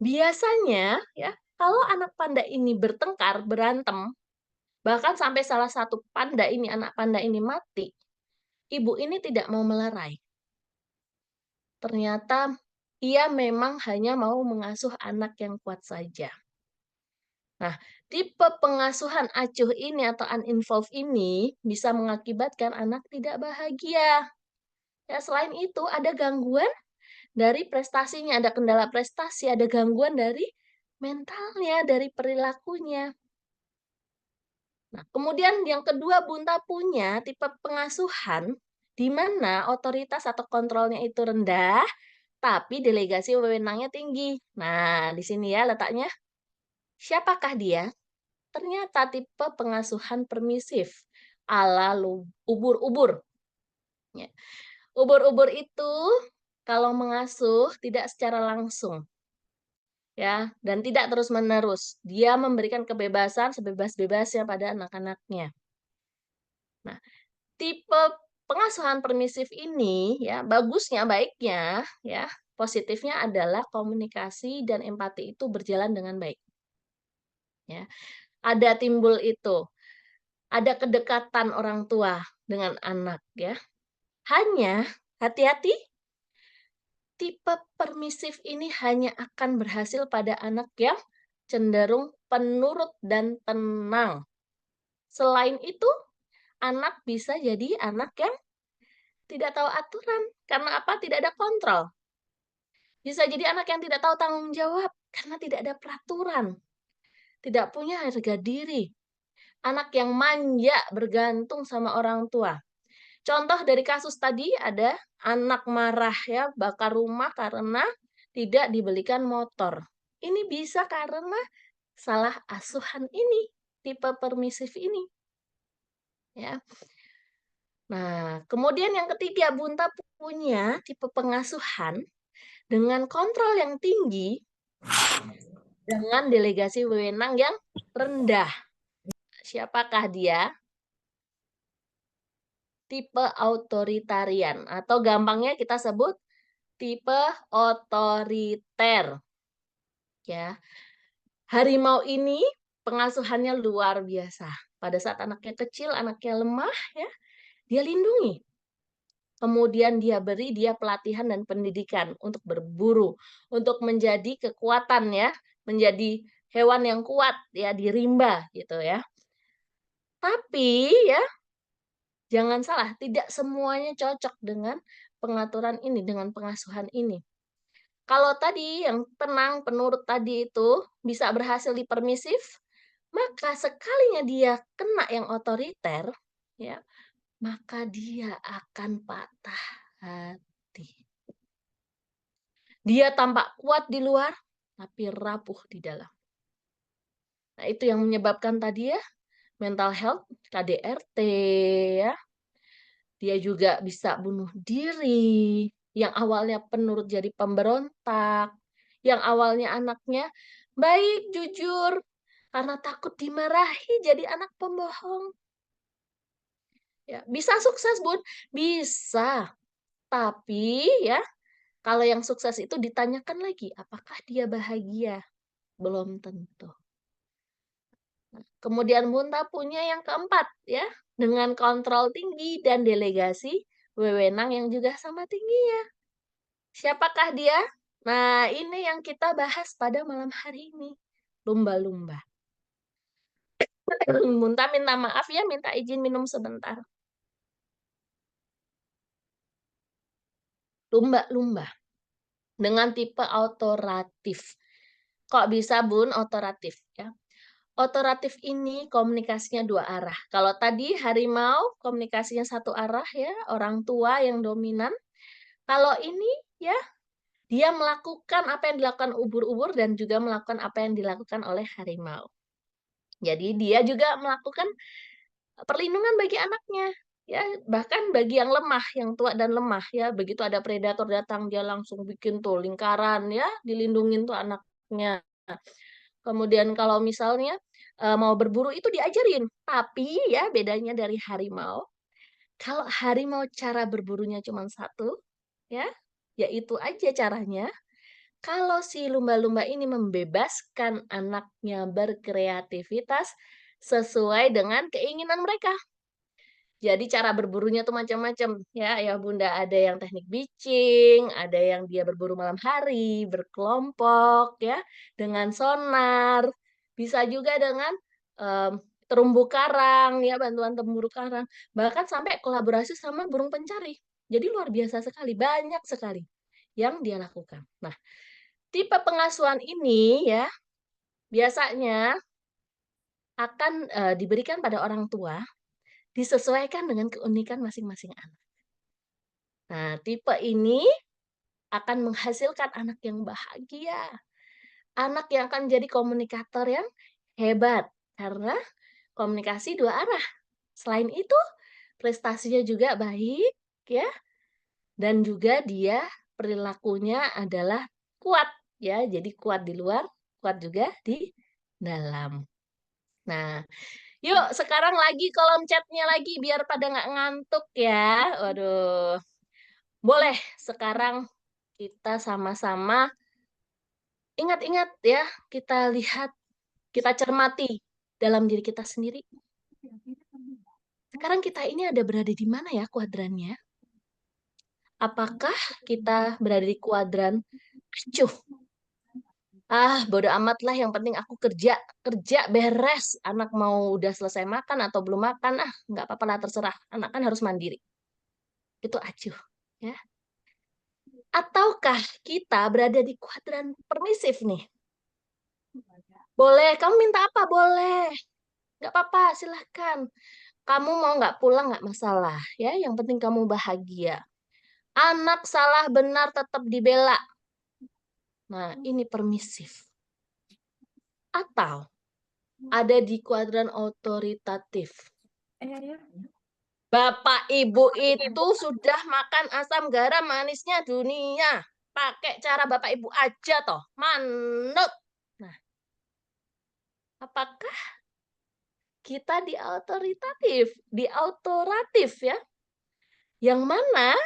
Biasanya ya, kalau anak panda ini bertengkar, berantem, bahkan sampai salah satu panda ini, anak panda ini mati, ibu ini tidak mau melerai. Ternyata ia memang hanya mau mengasuh anak yang kuat saja. Nah, tipe pengasuhan acuh ini atau uninvolved ini bisa mengakibatkan anak tidak bahagia. Ya, selain itu ada gangguan dari prestasinya, ada kendala prestasi, ada gangguan dari mentalnya, dari perilakunya. Nah, kemudian yang kedua Bunta punya tipe pengasuhan di mana otoritas atau kontrolnya itu rendah, tapi delegasi wewenangnya tinggi. Nah, di sini ya letaknya. Siapakah dia? Ternyata tipe pengasuhan permisif ala ubur-ubur. Ya. Ubur-ubur itu kalau mengasuh tidak secara langsung. Ya, dan tidak terus-menerus. Dia memberikan kebebasan sebebas-bebasnya pada anak-anaknya. Nah, tipe pengasuhan permisif ini ya, bagusnya, baiknya ya, positifnya adalah komunikasi dan empati itu berjalan dengan baik. Ya. Ada timbul itu. Ada kedekatan orang tua dengan anak ya. Hanya hati-hati, tipe permisif ini hanya akan berhasil pada anak yang cenderung penurut dan tenang. Selain itu, anak bisa jadi anak yang tidak tahu aturan. Karena apa? Tidak ada kontrol. Bisa jadi anak yang tidak tahu tanggung jawab karena tidak ada peraturan. Tidak punya harga diri. Anak yang manja, bergantung sama orang tua. Contoh dari kasus tadi ada anak marah ya, bakar rumah karena tidak dibelikan motor. Ini bisa karena salah asuhan ini, tipe permisif ini. Ya. Nah, kemudian yang ketiga, Bunta punya tipe pengasuhan dengan kontrol yang tinggi dengan delegasi wewenang yang rendah. Siapakah dia? Tipe authoritarian atau gampangnya kita sebut tipe otoriter. Ya. Harimau ini pengasuhannya luar biasa. Pada saat anaknya kecil, anaknya lemah ya, dia lindungi. Kemudian dia beri dia pelatihan dan pendidikan untuk berburu, untuk menjadi kekuatan ya, menjadi hewan yang kuat ya di rimba gitu ya. Tapi ya Jangan salah, tidak semuanya cocok dengan pengaturan ini, dengan pengasuhan ini. Kalau tadi yang tenang, penurut tadi itu bisa berhasil di permisif, maka sekalinya dia kena yang otoriter, ya, maka dia akan patah hati. Dia tampak kuat di luar, tapi rapuh di dalam. Nah, itu yang menyebabkan tadi ya, mental health, KDRT, ya. Dia juga bisa bunuh diri, yang awalnya penurut jadi pemberontak, yang awalnya anaknya baik, jujur, karena takut dimarahi jadi anak pembohong. Ya, bisa sukses, Bun? Bisa. Tapi ya, kalau yang sukses itu ditanyakan lagi, apakah dia bahagia? Belum tentu. Kemudian Bunta punya yang keempat ya, dengan kontrol tinggi dan delegasi wewenang yang juga sama tingginya. Siapakah dia? Nah, ini yang kita bahas pada malam hari ini. Lumba-lumba. Bunta minta maaf ya, minta izin minum sebentar. Lumba-lumba dengan tipe autoratif. Kok bisa, Bun, autoratif ya? Otoratif ini komunikasinya dua arah. Kalau tadi harimau komunikasinya satu arah ya, orang tua yang dominan. Kalau ini ya, dia melakukan apa yang dilakukan ubur-ubur dan juga melakukan apa yang dilakukan oleh harimau. Jadi dia juga melakukan perlindungan bagi anaknya. Ya, bahkan bagi yang lemah, yang tua dan lemah ya, begitu ada predator datang dia langsung bikin tuh lingkaran ya, dilindungin tuh anaknya. Kemudian kalau misalnya mau berburu itu diajarin. Tapi ya bedanya dari harimau, kalau harimau cara berburunya cuma satu, ya, yaitu aja caranya. Kalau si lumba-lumba ini membebaskan anaknya berkreativitas sesuai dengan keinginan mereka. Jadi cara berburunya tuh macam-macam ya, ya Bunda. Ada yang teknik bitching, ada yang dia berburu malam hari, berkelompok ya, dengan sonar. Bisa juga dengan terumbu karang ya, bantuan terumbu karang. Bahkan sampai kolaborasi sama burung pencari. Jadi luar biasa sekali, banyak sekali yang dia lakukan. Nah, tipe pengasuhan ini ya biasanya akan diberikan pada orang tua disesuaikan dengan keunikan masing-masing anak. Nah, tipe ini akan menghasilkan anak yang bahagia. Anak yang akan jadi komunikator yang hebat. Karena komunikasi dua arah. Selain itu, prestasinya juga baik, ya. Dan juga dia perilakunya adalah kuat, ya. Jadi kuat di luar, kuat juga di dalam. Nah, yuk sekarang lagi kolom chatnya lagi biar pada nggak ngantuk ya. Waduh. Boleh sekarang kita sama-sama ingat-ingat ya, kita lihat, kita cermati dalam diri kita sendiri. Sekarang kita ini ada berada di mana ya kuadrannya? Apakah kita berada di kuadran acuh? Bodo amat lah, yang penting aku kerja beres. Anak mau udah selesai makan atau belum makan, nggak apa-apa lah, terserah. Anak kan harus mandiri. Itu acuh, ya. Ataukah kita berada di kuadran permisif nih? Boleh, kamu minta apa? Boleh. Nggak apa-apa, silahkan. Kamu mau nggak pulang nggak masalah, ya. Yang penting kamu bahagia. Anak salah benar tetap dibela. Nah, ini permisif. Atau ada di kuadran otoritatif. Bapak Ibu itu sudah makan asam garam manisnya dunia. Pakai cara Bapak Ibu aja toh. Manut. Nah, apakah kita di otoritatif, di autoratif ya? Yang mana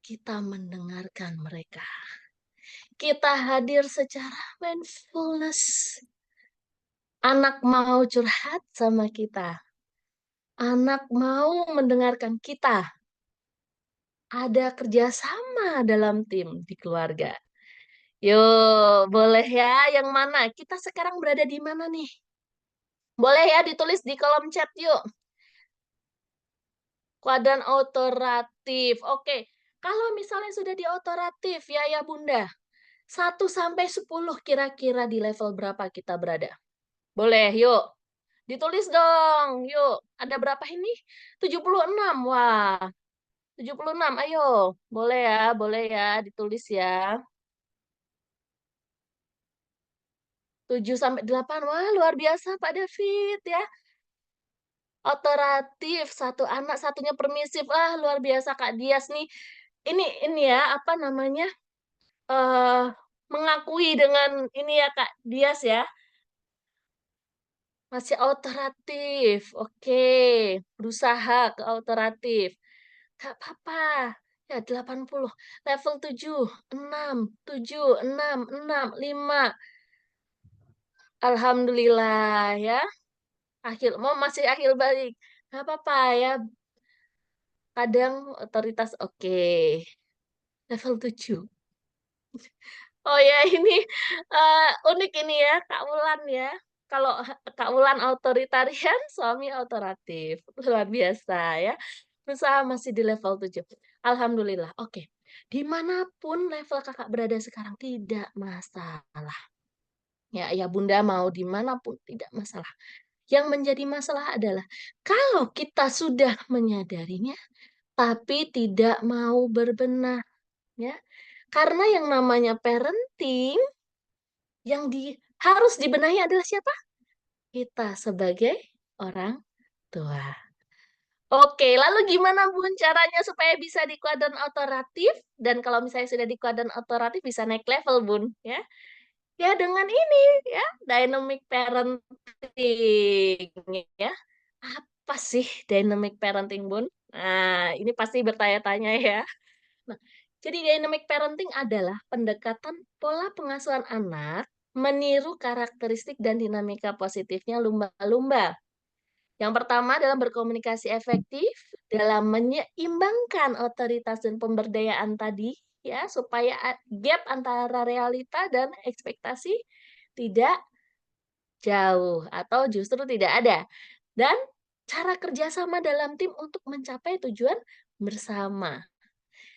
kita mendengarkan mereka. Kita hadir secara mindfulness. Anak mau curhat sama kita. Anak mau mendengarkan kita. Ada kerjasama dalam tim di keluarga. Yuk, boleh ya? Yang mana? Kita sekarang berada di mana nih? Boleh ya ditulis di kolom chat yuk. Kuadran otoratif. Oke. Kalau misalnya sudah di otoratif ya Bunda. 1 sampai 10 kira-kira di level berapa kita berada? Boleh, yuk. Ditulis dong, yuk. Ada berapa ini? 76. Wah, 76. Ayo. Boleh ya, ditulis ya. 7 sampai 8. Wah, luar biasa Pak David ya. Otoratif, satu anak, satunya permisif. Ah, luar biasa Kak Dias nih. Ini ya, apa namanya? Mengakui dengan ini ya Kak Dias ya. Masih otoratif. Oke, berusaha ke otoratif. Gak apa-apa. Ya 80. Level 7, 6, 7, 6, 6, 5. Alhamdulillah ya. Masih akhir baik. Gak apa-apa ya. Kadang otoritas oke. Level 7. Oh ya ini unik ini ya Kak Wulan ya. Kalau Kak Wulan otoritarian, suami otoratif. Luar biasa ya. Berusaha masih di level 7. Alhamdulillah. Oke. Dimanapun level kakak berada sekarang tidak masalah. Ya Bunda mau dimanapun tidak masalah. Yang menjadi masalah adalah kalau kita sudah menyadarinya, tapi tidak mau berbenah. Ya. Karena yang namanya parenting, yang harus dibenahi adalah siapa? Kita sebagai orang tua. Oke, lalu gimana Bun caranya supaya bisa di kuadran otoratif? Dan kalau misalnya sudah di kuadran otoratif bisa naik level Bun, ya. Ya dengan ini ya, dynamic parenting ya. Apa sih dynamic parenting Bun? Nah, ini pasti bertanya-tanya ya. Nah, jadi dynamic parenting adalah pendekatan pola pengasuhan anak meniru karakteristik dan dinamika positifnya lumba-lumba. Yang pertama dalam berkomunikasi efektif, dalam menyeimbangkan otoritas dan pemberdayaan tadi, ya supaya gap antara realita dan ekspektasi tidak jauh atau justru tidak ada. Dan cara kerjasama dalam tim untuk mencapai tujuan bersama.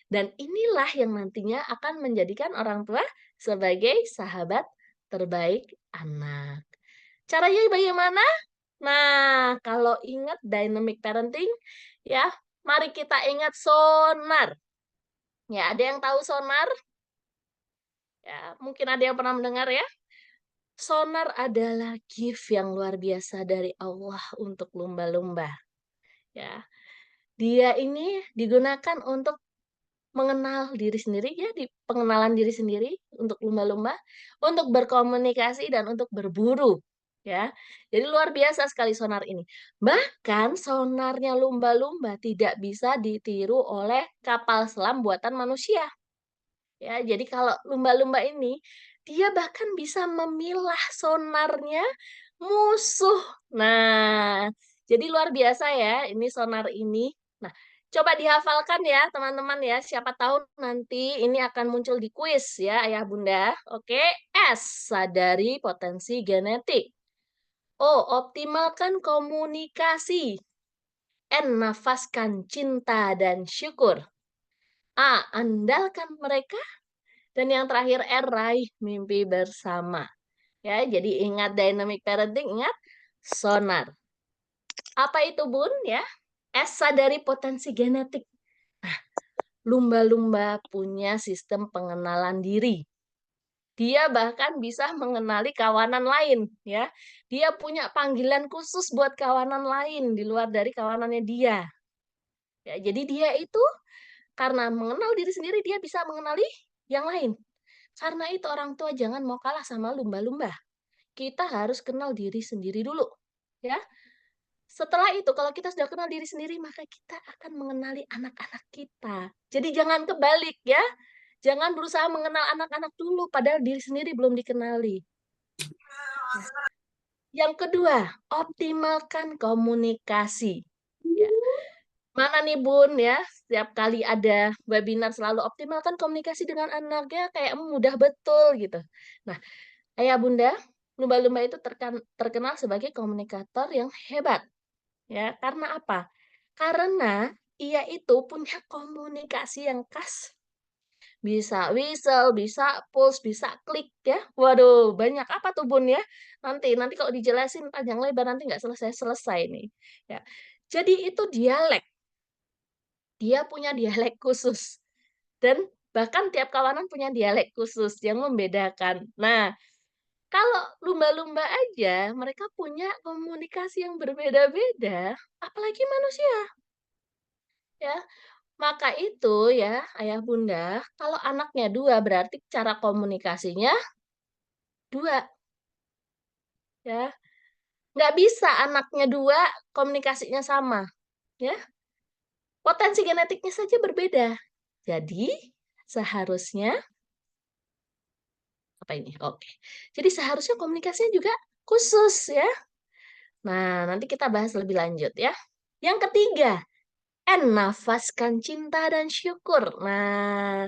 Dan inilah yang nantinya akan menjadikan orang tua sebagai sahabat terbaik anak. Caranya bagaimana? Nah, kalau ingat dynamic parenting, ya, mari kita ingat sonar. Ya, ada yang tahu sonar? Ya, mungkin ada yang pernah mendengar ya. Sonar adalah gift yang luar biasa dari Allah untuk lumba-lumba. Ya, dia ini digunakan untuk mengenal diri sendiri ya, di pengenalan diri sendiri untuk lumba-lumba, untuk berkomunikasi dan untuk berburu ya. Jadi luar biasa sekali sonar ini. Bahkan sonarnya lumba-lumba tidak bisa ditiru oleh kapal selam buatan manusia. Ya, jadi kalau lumba-lumba ini dia bahkan bisa memilah sonarnya musuh. Nah, jadi luar biasa ya ini sonar ini. Nah, coba dihafalkan ya teman-teman ya. Siapa tahu nanti ini akan muncul di kuis ya Ayah Bunda. Oke, S, sadari potensi genetik. O, optimalkan komunikasi. N, nafaskan cinta dan syukur. A, andalkan mereka. Dan yang terakhir R, raih mimpi bersama. Ya, jadi ingat dynamic parenting, ingat sonar. Apa itu Bun ya? S, sadari potensi genetik. Nah, lumba-lumba punya sistem pengenalan diri. Dia bahkan bisa mengenali kawanan lain ya. Dia punya panggilan khusus buat kawanan lain di luar dari kawanannya dia. Ya, jadi dia itu karena mengenal diri sendiri dia bisa mengenali yang lain. Karena itu orang tua jangan mau kalah sama lumba-lumba. Kita harus kenal diri sendiri dulu, ya. Setelah itu kalau kita sudah kenal diri sendiri, maka kita akan mengenali anak-anak kita. Jadi jangan kebalik ya. Jangan berusaha mengenal anak-anak dulu padahal diri sendiri belum dikenali. Yang kedua, optimalkan komunikasi. Ya. Mana nih Bun ya, setiap kali ada webinar selalu optimalkan komunikasi dengan anaknya kayak mudah betul gitu. Nah, Ayah Bunda, lumba-lumba itu terkenal sebagai komunikator yang hebat. Ya, karena apa? Karena ia itu punya komunikasi yang khas. Bisa whistle, bisa pulse, bisa klik ya. Waduh, banyak apa tuh Bun ya? Nanti kalau dijelasin panjang lebar nanti nggak selesai-selesai nih. Ya. Jadi itu dialek. Dia punya dialek khusus. Dan bahkan tiap kawanan punya dialek khusus yang membedakan. Nah, kalau lumba-lumba aja mereka punya komunikasi yang berbeda-beda, apalagi manusia. Ya, maka itu ya, ayah bunda, kalau anaknya 2 berarti cara komunikasinya 2 ya. Nggak bisa anaknya 2 komunikasinya sama, ya. Potensi genetiknya saja berbeda. Jadi, seharusnya apa ini? Oke. Jadi seharusnya komunikasinya juga khusus ya. Nah, nanti kita bahas lebih lanjut ya. Yang ketiga, nafaskan cinta dan syukur. Nah,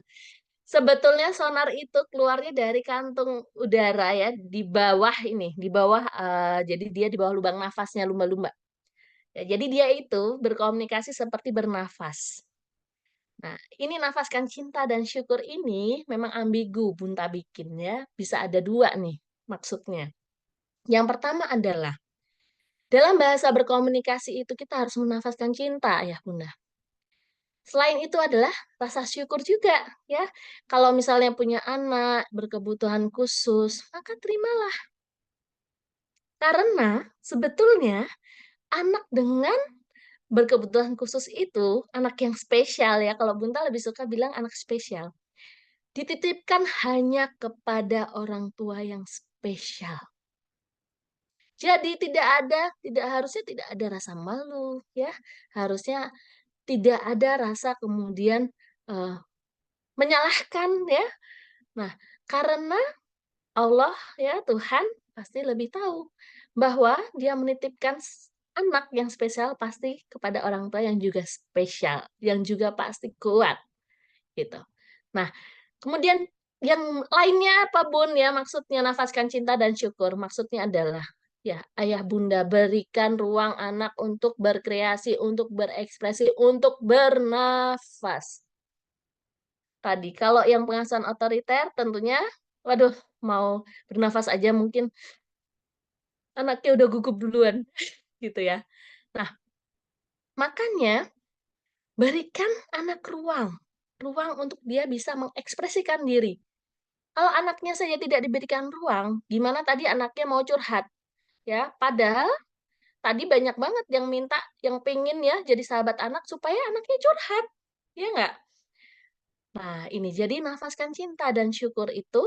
sebetulnya sonar itu keluarnya dari kantung udara ya, di bawah ini, di bawah, jadi dia di bawah lubang nafasnya lumba-lumba. Ya, jadi dia itu berkomunikasi seperti bernafas. Nah, ini nafaskan cinta dan syukur ini memang ambigu Bunta bikin ya, bisa ada 2 nih maksudnya. Yang pertama adalah, dalam bahasa berkomunikasi itu kita harus menafaskan cinta ya Bunda. Selain itu adalah rasa syukur juga ya. Kalau misalnya punya anak berkebutuhan khusus, maka terimalah. Karena sebetulnya anak dengan berkebutuhan khusus itu anak yang spesial ya. Kalau Bunta lebih suka bilang anak spesial. Dititipkan hanya kepada orang tua yang spesial. Jadi harusnya tidak ada rasa malu ya. Harusnya tidak ada rasa kemudian menyalahkan ya. Nah, karena Allah ya Tuhan pasti lebih tahu bahwa dia menitipkan anak yang spesial pasti kepada orang tua yang juga spesial, yang juga pasti kuat gitu. Nah, kemudian yang lainnya apa Bun ya maksudnya nafaskan cinta dan syukur? Maksudnya adalah ya ayah bunda berikan ruang anak untuk berkreasi, untuk berekspresi, untuk bernafas. Tadi kalau yang pengasuhan otoriter tentunya waduh mau bernafas aja mungkin anaknya udah gugup duluan gitu ya. Nah, makanya berikan anak ruang untuk dia bisa mengekspresikan diri. Kalau anaknya saja tidak diberikan ruang, gimana tadi anaknya mau curhat? Ya, padahal tadi banyak banget yang minta, yang pengen ya jadi sahabat anak supaya anaknya curhat. Ya enggak? Nah, ini jadi nafaskan cinta dan syukur itu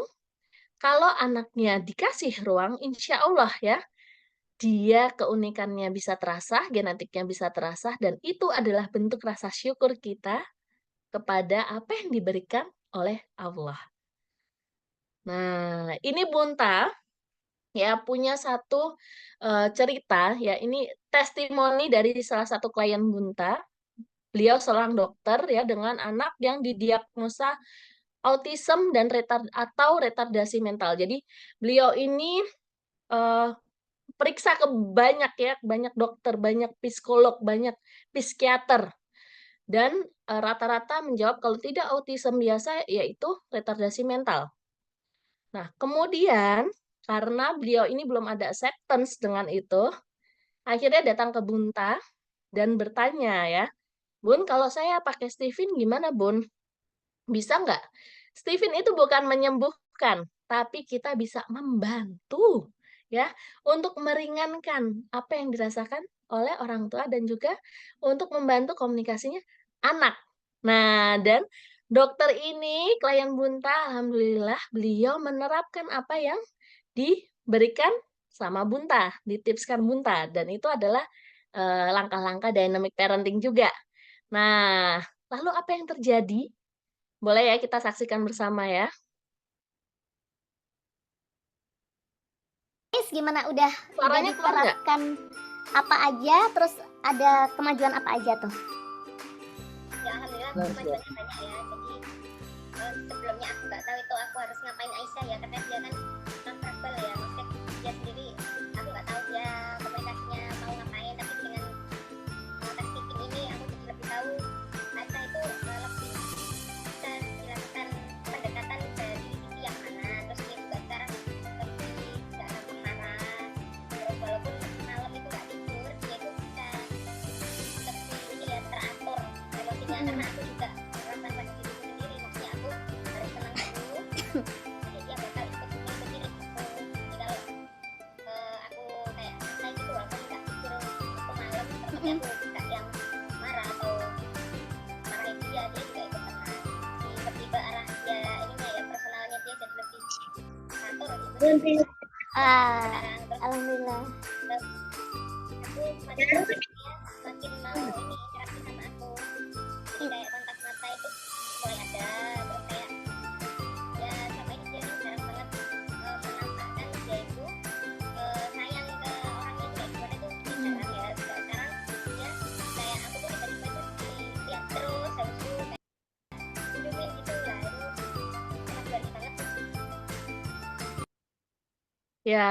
kalau anaknya dikasih ruang, insya Allah ya, dia keunikannya bisa terasa, genetiknya bisa terasa, dan itu adalah bentuk rasa syukur kita kepada apa yang diberikan oleh Allah. Nah, ini Bunta ya punya satu cerita ya, ini testimoni dari salah satu klien Bunta. Beliau seorang dokter ya dengan anak yang didiagnosa autism dan retardasi mental. Jadi beliau ini periksa ke banyak dokter, banyak psikolog, banyak psikiater. Dan rata-rata menjawab kalau tidak autism biasa yaitu retardasi mental. Nah, kemudian karena beliau ini belum ada acceptance dengan itu, akhirnya datang ke Bunta dan bertanya ya, Bun, kalau saya pakai Stephen gimana Bun? Bisa nggak? Stephen itu bukan menyembuhkan, tapi kita bisa membantu ya untuk meringankan apa yang dirasakan oleh orang tua dan juga untuk membantu komunikasinya anak. Nah, dan dokter ini, klien Bunta, alhamdulillah beliau menerapkan apa yang diberikan sama Bunta, ditipskan Bunta, dan itu adalah langkah-langkah dynamic parenting juga. Nah, lalu apa yang terjadi? Boleh ya kita saksikan bersama ya. Gimana udah Suaranya keluar nggak? diterapkan apa aja, terus ada kemajuan apa aja tuh? Ya alhamdulillah kemajuannya banyak ya. Jadi sebelumnya aku nggak tahu itu aku harus ngapain Aisyah ya, karena dia kan non-verbal ya, maksudnya dia sendiri aku nggak tahu dia komunikasinya mau ngapain, tapi dengan tes speaking ini aku jadi lebih tahu karena aku juga merasakan diriku sendiri, maksudnya aku harus tenang dulu. Jadi dia bakal ngikutin ritmeku. Jadi kalau aku kayak santai gitu, walaupun nggak tidur itu malam, tapi aku nggak yang marah atau marahin dia juga ikut tenang. Lebih ke arah dia ininya ya, personalnya dia jadi lebih atur gitu. Alhamdulillah. Aku makin dia makin mau ini interaksi sama aku, jadi kayak kontak mata itu mulai ada, terus kayak ya sama ini dia nih jarang banget menampakkan dia itu sayang ke orangnya kayak gimana tuh jarang ya. Sekarang dia kayak aku tuh tiba-tiba tuh dilihat terus, habis itu kayak hidupin gitu lah, itu sangat berani banget. Ya,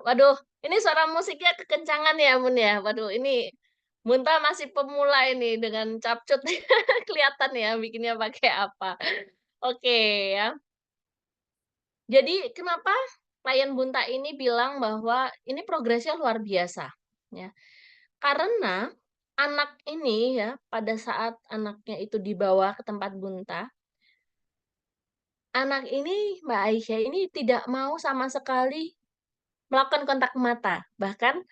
waduh, ini suara musiknya kekencangan ya, Bun ya. Waduh, ini Munta masih pemula ini dengan capcut kelihatan ya bikinnya pakai apa. Oke ya. Jadi kenapa klien Bunta ini bilang bahwa ini progresnya luar biasa ya. Karena anak ini ya pada saat anaknya itu dibawa ke tempat Bunta, anak ini Mbak Aisyah ini tidak mau sama sekali melakukan kontak mata. Bahkan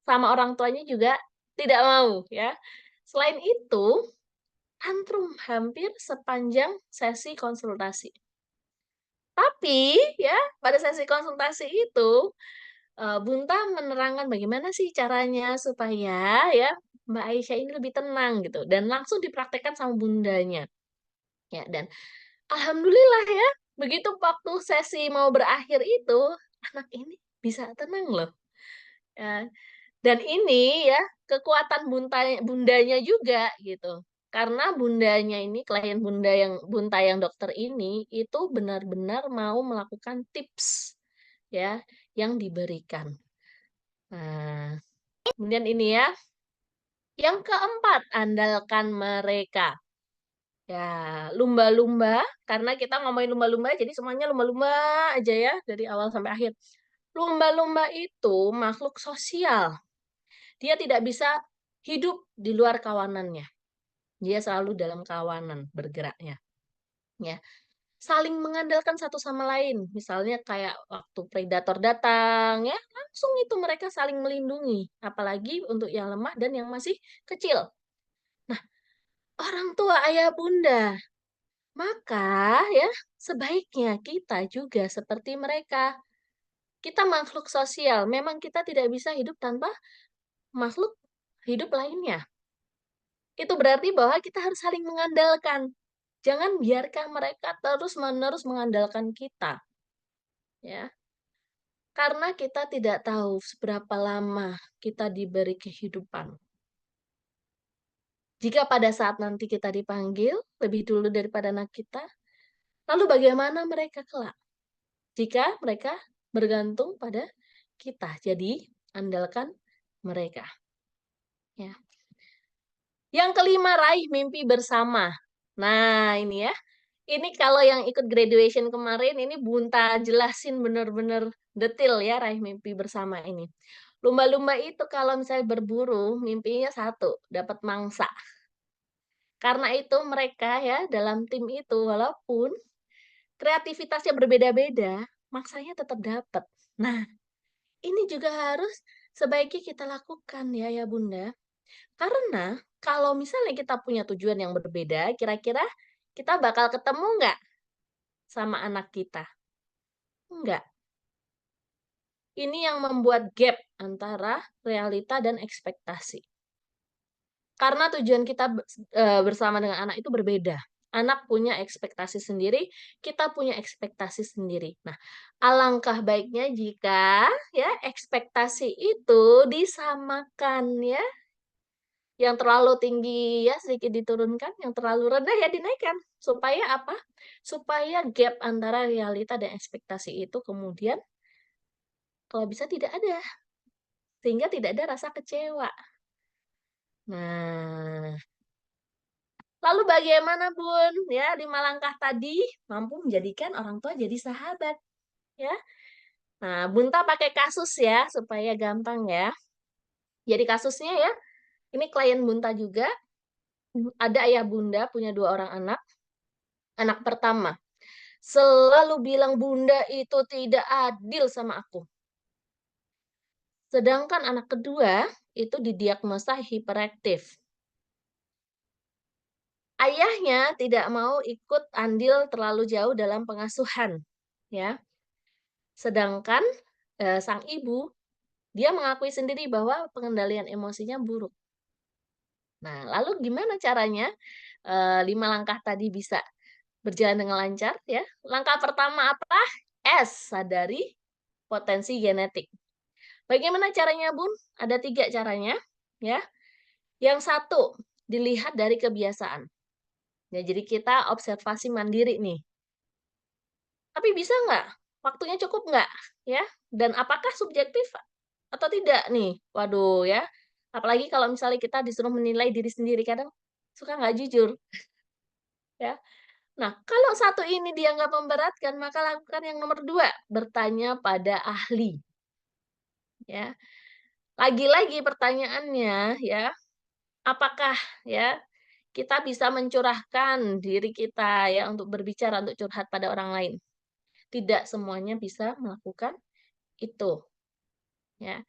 sama orang tuanya juga tidak mau ya. Selain itu, tantrum hampir sepanjang sesi konsultasi. Tapi ya, pada sesi konsultasi itu Bunta menerangkan bagaimana sih caranya supaya ya Mbak Aisyah ini lebih tenang gitu dan langsung dipraktekkan sama bundanya. Ya, dan alhamdulillah ya, begitu waktu sesi mau berakhir itu anak ini bisa tenang loh. Ya, dan ini ya kekuatan bundanya juga gitu. Karena bundanya ini, klien Bunta yang dokter ini itu benar-benar mau melakukan tips ya yang diberikan. Nah, kemudian ini ya. Yang keempat, andalkan mereka. Ya, lumba-lumba, karena kita ngomongin lumba-lumba, jadi semuanya lumba-lumba aja ya, dari awal sampai akhir. Lumba-lumba itu makhluk sosial. Dia tidak bisa hidup di luar kawanannya. Dia selalu dalam kawanan bergeraknya. Ya, saling mengandalkan satu sama lain. Misalnya kayak waktu predator datang, ya langsung itu mereka saling melindungi. Apalagi untuk yang lemah dan yang masih kecil. Nah, orang tua, ayah, bunda, maka ya sebaiknya kita juga seperti mereka. Kita makhluk sosial. Memang kita tidak bisa hidup tanpa makhluk hidup lainnya. Itu berarti bahwa kita harus saling mengandalkan. Jangan biarkan mereka terus-menerus mengandalkan kita. Ya. Karena kita tidak tahu seberapa lama kita diberi kehidupan. Jika pada saat nanti kita dipanggil lebih dulu daripada anak kita, lalu bagaimana mereka kelak? Jika mereka bergantung pada kita. Jadi, andalkan mereka. Ya. Yang kelima, raih mimpi bersama. Nah, ini ya. Ini kalau yang ikut graduation kemarin, ini Bunta jelasin benar-benar detail ya, raih mimpi bersama ini. Lumba-lumba itu kalau misalnya berburu, mimpinya satu, dapat mangsa. Karena itu mereka ya, dalam tim itu, walaupun kreativitasnya berbeda-beda, mangsanya tetap dapat. Nah, ini juga harus sebaiknya kita lakukan ya Bunda. Karena kalau misalnya kita punya tujuan yang berbeda, kira-kira kita bakal ketemu nggak sama anak kita? Enggak. Ini yang membuat gap antara realita dan ekspektasi. Karena tujuan kita bersama dengan anak itu berbeda. Anak punya ekspektasi sendiri, kita punya ekspektasi sendiri. Nah, alangkah baiknya jika ya ekspektasi itu disamakan ya. Yang terlalu tinggi ya sedikit diturunkan, yang terlalu rendah ya dinaikkan. Supaya apa? Supaya gap antara realita dan ekspektasi itu kemudian kalau bisa tidak ada. Sehingga tidak ada rasa kecewa. Nah, lalu bagaimana Bun? Ya, 5 langkah tadi mampu menjadikan orang tua jadi sahabat. Ya. Nah, Bunta pakai kasus ya supaya gampang ya. Jadi kasusnya ya, ini klien Bunta juga. Ada ayah bunda punya 2 orang anak. Anak pertama selalu bilang bunda itu tidak adil sama aku. Sedangkan anak kedua itu didiagnosa hiperaktif. Ayahnya tidak mau ikut andil terlalu jauh dalam pengasuhan, ya. Sedangkan sang ibu dia mengakui sendiri bahwa pengendalian emosinya buruk. Nah, lalu gimana caranya 5 langkah tadi bisa berjalan dengan lancar ya? Langkah pertama apa? S, sadari potensi genetik. Bagaimana caranya, Bun? Ada 3 caranya, ya. Yang satu, dilihat dari kebiasaan. Ya, jadi kita observasi mandiri nih. Tapi bisa nggak? Waktunya cukup nggak? Ya, dan apakah subjektif atau tidak nih? Waduh ya. Apalagi kalau misalnya kita disuruh menilai diri sendiri, kadang suka nggak jujur. Ya. Nah, kalau satu ini dia nggak memberatkan, maka lakukan yang nomor 2, bertanya pada ahli. Ya. Lagi-lagi pertanyaannya ya, apakah ya kita bisa mencurahkan diri kita ya untuk berbicara, untuk curhat pada orang lain. Tidak semuanya bisa melakukan itu. Ya.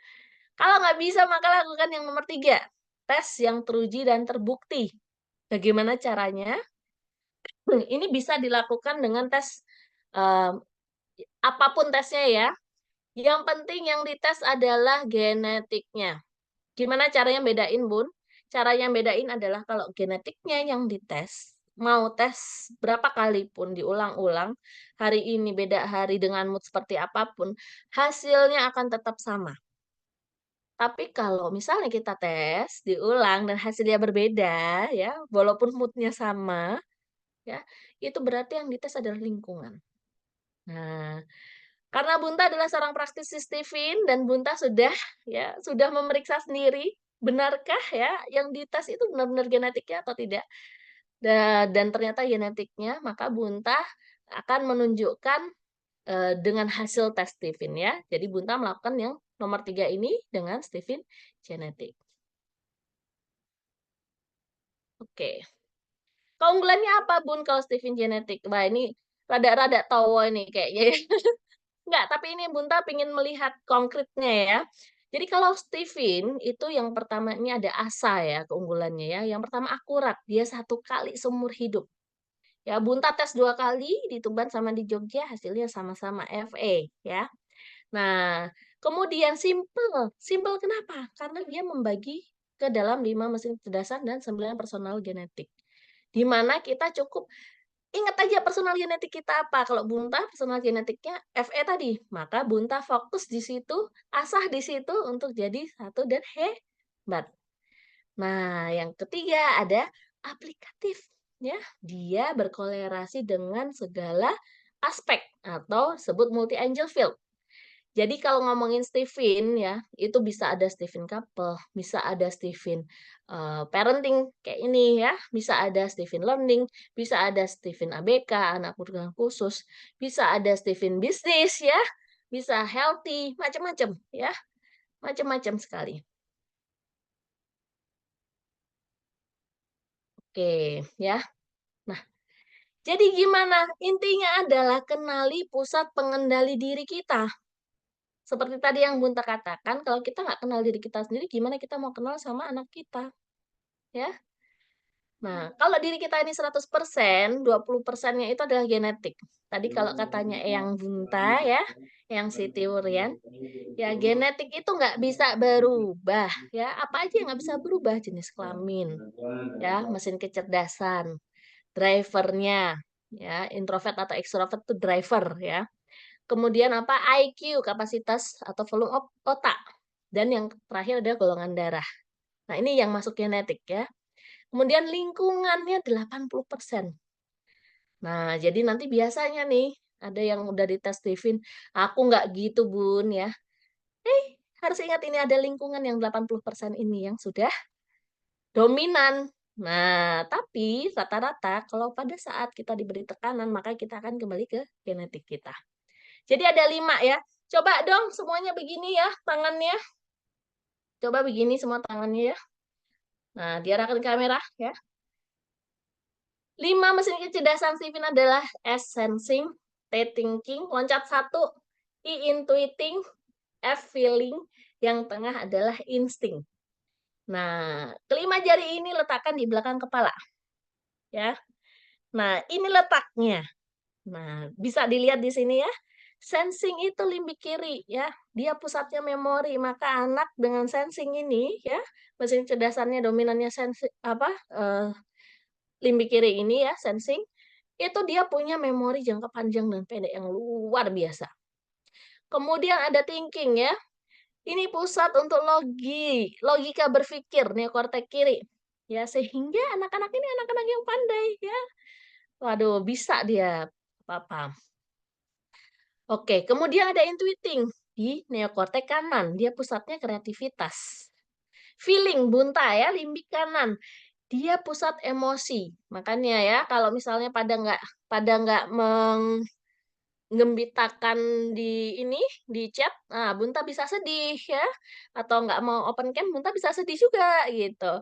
Kalau nggak bisa, maka lakukan yang nomor 3, tes yang teruji dan terbukti. Bagaimana caranya? Ini bisa dilakukan dengan tes apapun tesnya ya. Yang penting yang dites adalah genetiknya. Gimana caranya bedain, Bun? Caranya bedain adalah kalau genetiknya yang dites, mau tes berapa kali pun diulang-ulang, hari ini beda hari dengan mood seperti apapun, hasilnya akan tetap sama. Tapi kalau misalnya kita tes, diulang dan hasilnya berbeda ya, walaupun mood-nya sama, ya, itu berarti yang dites adalah lingkungan. Nah, karena Bunta adalah seorang praktisi Stephen dan Bunta sudah memeriksa sendiri, benarkah ya yang dites itu benar-benar genetiknya atau tidak? Dan ternyata genetiknya, maka Bunta akan menunjukkan dengan hasil tes Stephen ya. Jadi Bunta melakukan yang nomor 3 ini dengan Stephen genetik. Oke. Keunggulannya apa, Bun, kalau Stephen genetik? Wah, ini rada-rada tahu ini kayaknya ya. Enggak, tapi ini Bunta ingin melihat konkretnya ya. Jadi kalau Stephen itu yang pertama ini ada asa ya keunggulannya ya. Yang pertama akurat, dia 1 kali seumur hidup. Ya, Bunta tes 2 kali di Tuban sama di Jogja, hasilnya sama-sama FA ya. Nah, kemudian simple. Simple kenapa? Karena dia membagi ke dalam 5 mesin kecerdasan dan 9 personal genetik. Di mana kita cukup ingat aja personal genetik kita apa. Kalau Bunta personal genetiknya FE tadi, maka Bunta fokus di situ, asah di situ untuk jadi 1 dan hebat. Nah, yang ketiga ada aplikatif. Ya, dia berkolerasi dengan segala aspek atau sebut multi angel field. Jadi kalau ngomongin Stephen ya, itu bisa ada Stephen couple, bisa ada Stephen parenting kayak ini ya, bisa ada Stephen learning, bisa ada Stephen ABK, anak kebutuhan khusus, bisa ada Stephen bisnis ya, bisa healthy, macam-macam ya, macam-macam sekali. Oke ya. Nah, jadi gimana? Intinya adalah kenali pusat pengendali diri kita. Seperti tadi yang Bunta katakan, kalau kita nggak kenal diri kita sendiri, gimana kita mau kenal sama anak kita? Ya. Nah, kalau diri kita ini 100%, 20%-nya itu adalah genetik. Tadi kalau katanya Eyang Bunta ya, yang Siti Wurian, ya genetik itu nggak bisa berubah. Ya, apa aja yang nggak bisa berubah? Jenis kelamin, ya, mesin kecerdasan, drivernya, ya, introvert atau ekstrovert itu driver ya. Kemudian apa? IQ, kapasitas atau volume otak. Dan yang terakhir ada golongan darah. Nah, ini yang masuk genetik ya. Kemudian lingkungannya 80%. Nah, jadi nanti biasanya nih, ada yang udah dites Stephen, aku nggak gitu, Bun, ya. Harus ingat ini ada lingkungan yang 80% ini yang sudah dominan. Nah, tapi rata-rata kalau pada saat kita diberi tekanan, maka kita akan kembali ke genetik kita. Jadi ada 5 ya. Coba dong semuanya begini ya tangannya. Coba begini semua tangannya ya. Nah, diarahkan ke kamera ya. 5 mesin kecerdasan Stephen adalah S sensing, T thinking, loncat 1, I intuiting, F feeling, yang tengah adalah insting. Nah, kelima jari ini letakkan di belakang kepala. Ya. Nah, ini letaknya. Nah, bisa dilihat di sini ya. Sensing itu limbik kiri ya. Dia pusatnya memori, maka anak dengan sensing ini ya, mesin cerdasannya dominannya limbik kiri ini ya, sensing, itu dia punya memori jangka panjang dan pendek yang luar biasa. Kemudian ada thinking ya. Ini pusat untuk logika berpikir, neokortek kiri. Ya, sehingga anak-anak ini anak-anak yang pandai ya. Waduh, bisa dia paham. Oke, kemudian ada intuiting di neokortek kanan. Dia pusatnya kreativitas. Feeling bunta ya, limbik kanan. Dia pusat emosi. Makanya ya, kalau misalnya pada nggak menggembitakan di chat, nah bunta bisa sedih ya, atau nggak mau open cam, bunta bisa sedih juga gitu.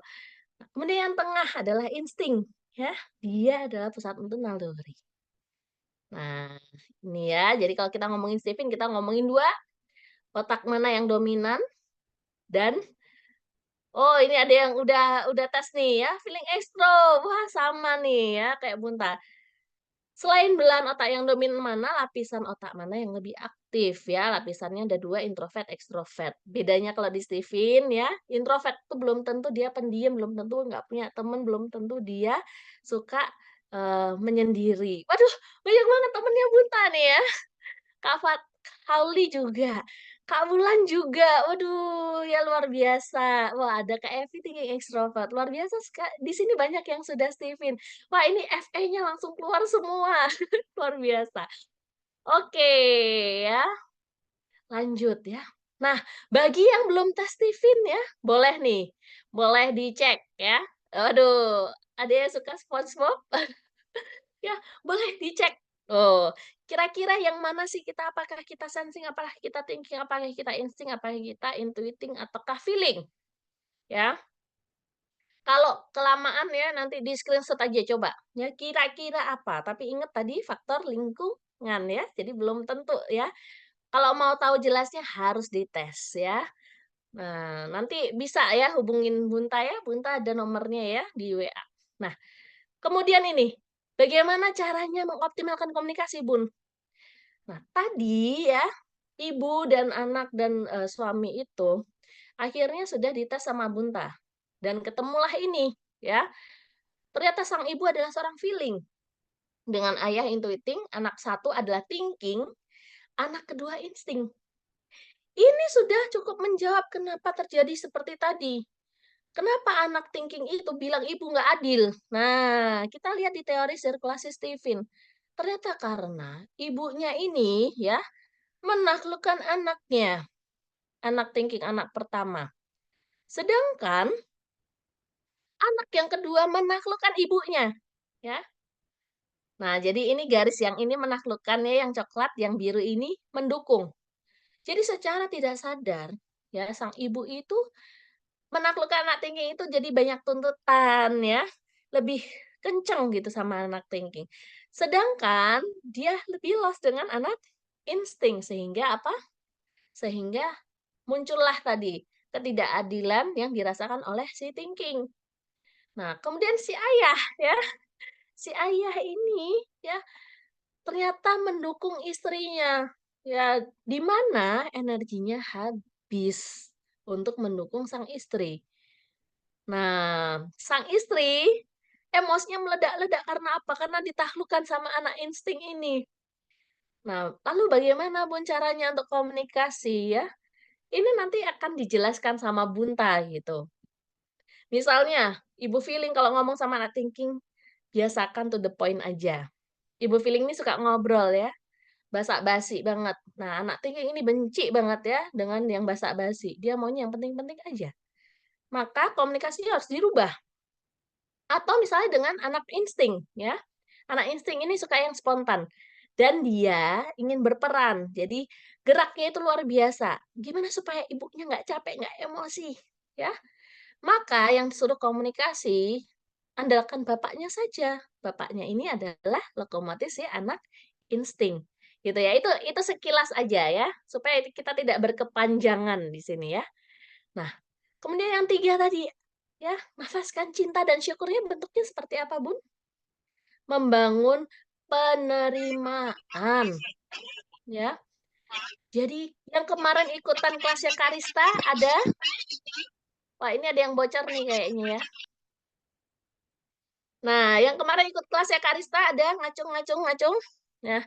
Kemudian yang tengah adalah insting ya, dia adalah pusat untuk naluri. Nah, ini ya. Jadi kalau kita ngomongin Stephen, kita ngomongin 2 otak mana yang dominan dan oh, ini ada yang udah tes nih ya, feeling extro. Wah, sama nih ya kayak Bunta. Selain belahan otak yang dominan mana, lapisan otak mana yang lebih aktif ya? Lapisannya ada 2, introvert, ekstrovert. Bedanya kalau di Stephen ya, introvert itu belum tentu dia pendiam, belum tentu nggak punya teman, belum tentu dia suka menyendiri. Waduh, banyak banget temennya Bunta nih ya. Kak Hauli juga. Kak Bulan juga. Waduh, ya luar biasa. Wah, ada Kak Evi tinggi ekstrovert. Luar biasa. Di sini banyak yang sudah Stephen. Wah, ini FE-nya langsung keluar semua. Luar biasa. Oke, ya. Lanjut ya. Nah, bagi yang belum tes Stephen ya, boleh nih. Boleh dicek ya. Aduh, ada yang suka SpongeBob? Ya, boleh dicek. Oh, kira-kira yang mana sih kita? Apakah kita sensing, apakah kita thinking, apakah kita insting, apakah kita intuiting, ataukah feeling? Ya. Kalau kelamaan ya nanti di screenshot aja coba. Ya kira-kira apa? Tapi ingat tadi faktor lingkungan ya. Jadi belum tentu ya. Kalau mau tahu jelasnya harus dites ya. Nah, nanti bisa ya hubungin Bunta ya. Bunta ada nomornya ya di WA. Nah, kemudian ini, bagaimana caranya mengoptimalkan komunikasi, Bun? Nah, tadi ya, ibu dan anak dan suami itu akhirnya sudah dites sama Bunta. Dan ketemulah ini, ya. Ternyata sang ibu adalah seorang feeling. Dengan ayah intuiting, anak 1 adalah thinking, anak kedua insting. Ini sudah cukup menjawab kenapa terjadi seperti tadi. Kenapa anak thinking itu bilang ibu nggak adil? Nah, kita lihat di teori sirkulasi Stephen. Ternyata karena ibunya ini ya menaklukkan anaknya. Anak thinking, anak pertama. Sedangkan anak yang kedua menaklukkan ibunya. Ya. Nah, jadi ini garis yang ini menaklukkannya, yang coklat, yang biru ini mendukung. Jadi secara tidak sadar, ya sang ibu itu menaklukkan anak thinking itu jadi banyak tuntutan ya, lebih kenceng gitu sama anak thinking. Sedangkan dia lebih lost dengan anak insting sehingga apa? Sehingga muncullah tadi ketidakadilan yang dirasakan oleh si thinking. Nah, kemudian si ayah ya. Si ayah ini ya ternyata mendukung istrinya. Ya, di mana energinya habis untuk mendukung sang istri. Nah, sang istri emosinya meledak-ledak karena apa? Karena ditaklukkan sama anak insting ini. Nah, lalu bagaimana Bun caranya untuk komunikasi ya? Ini nanti akan dijelaskan sama Bunta gitu. Misalnya, Ibu feeling kalau ngomong sama anak thinking, biasakan to the point aja. Ibu feeling ini suka ngobrol ya, basa-basi banget. Nah, anak thinking ini benci banget ya dengan yang basa-basi. Dia maunya yang penting-penting aja. Maka komunikasinya harus dirubah. Atau misalnya dengan anak insting ya. Anak insting ini suka yang spontan dan dia ingin berperan. Jadi geraknya itu luar biasa. Gimana supaya ibunya nggak capek, nggak emosi, ya? Maka yang disuruh komunikasi andalkan bapaknya saja. Bapaknya ini adalah lokomotif si anak insting. Gitu ya. Itu sekilas aja ya, supaya kita tidak berkepanjangan di sini ya. Nah, kemudian yang 3 tadi ya, nafaskan cinta dan syukurnya bentuknya seperti apa, Bun? Membangun penerimaan. Ya. Jadi yang kemarin ikutan kelasnya Karista ada? Wah, ini ada yang bocor nih kayaknya ya. Nah, yang kemarin ikut kelasnya Karista ada ngacung. Nah,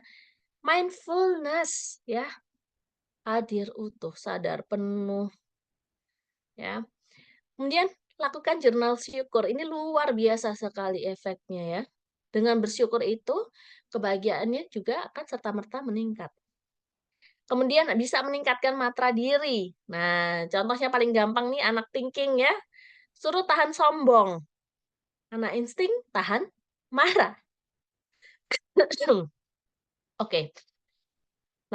mindfulness ya. Hadir utuh, sadar penuh ya. Kemudian lakukan jurnal syukur. Ini luar biasa sekali efeknya ya. Dengan bersyukur itu kebahagiaannya juga akan serta-merta meningkat. Kemudian bisa meningkatkan matra diri. Nah, contohnya paling gampang nih anak thinking ya. Suruh tahan sombong. Anak insting tahan marah. Oke.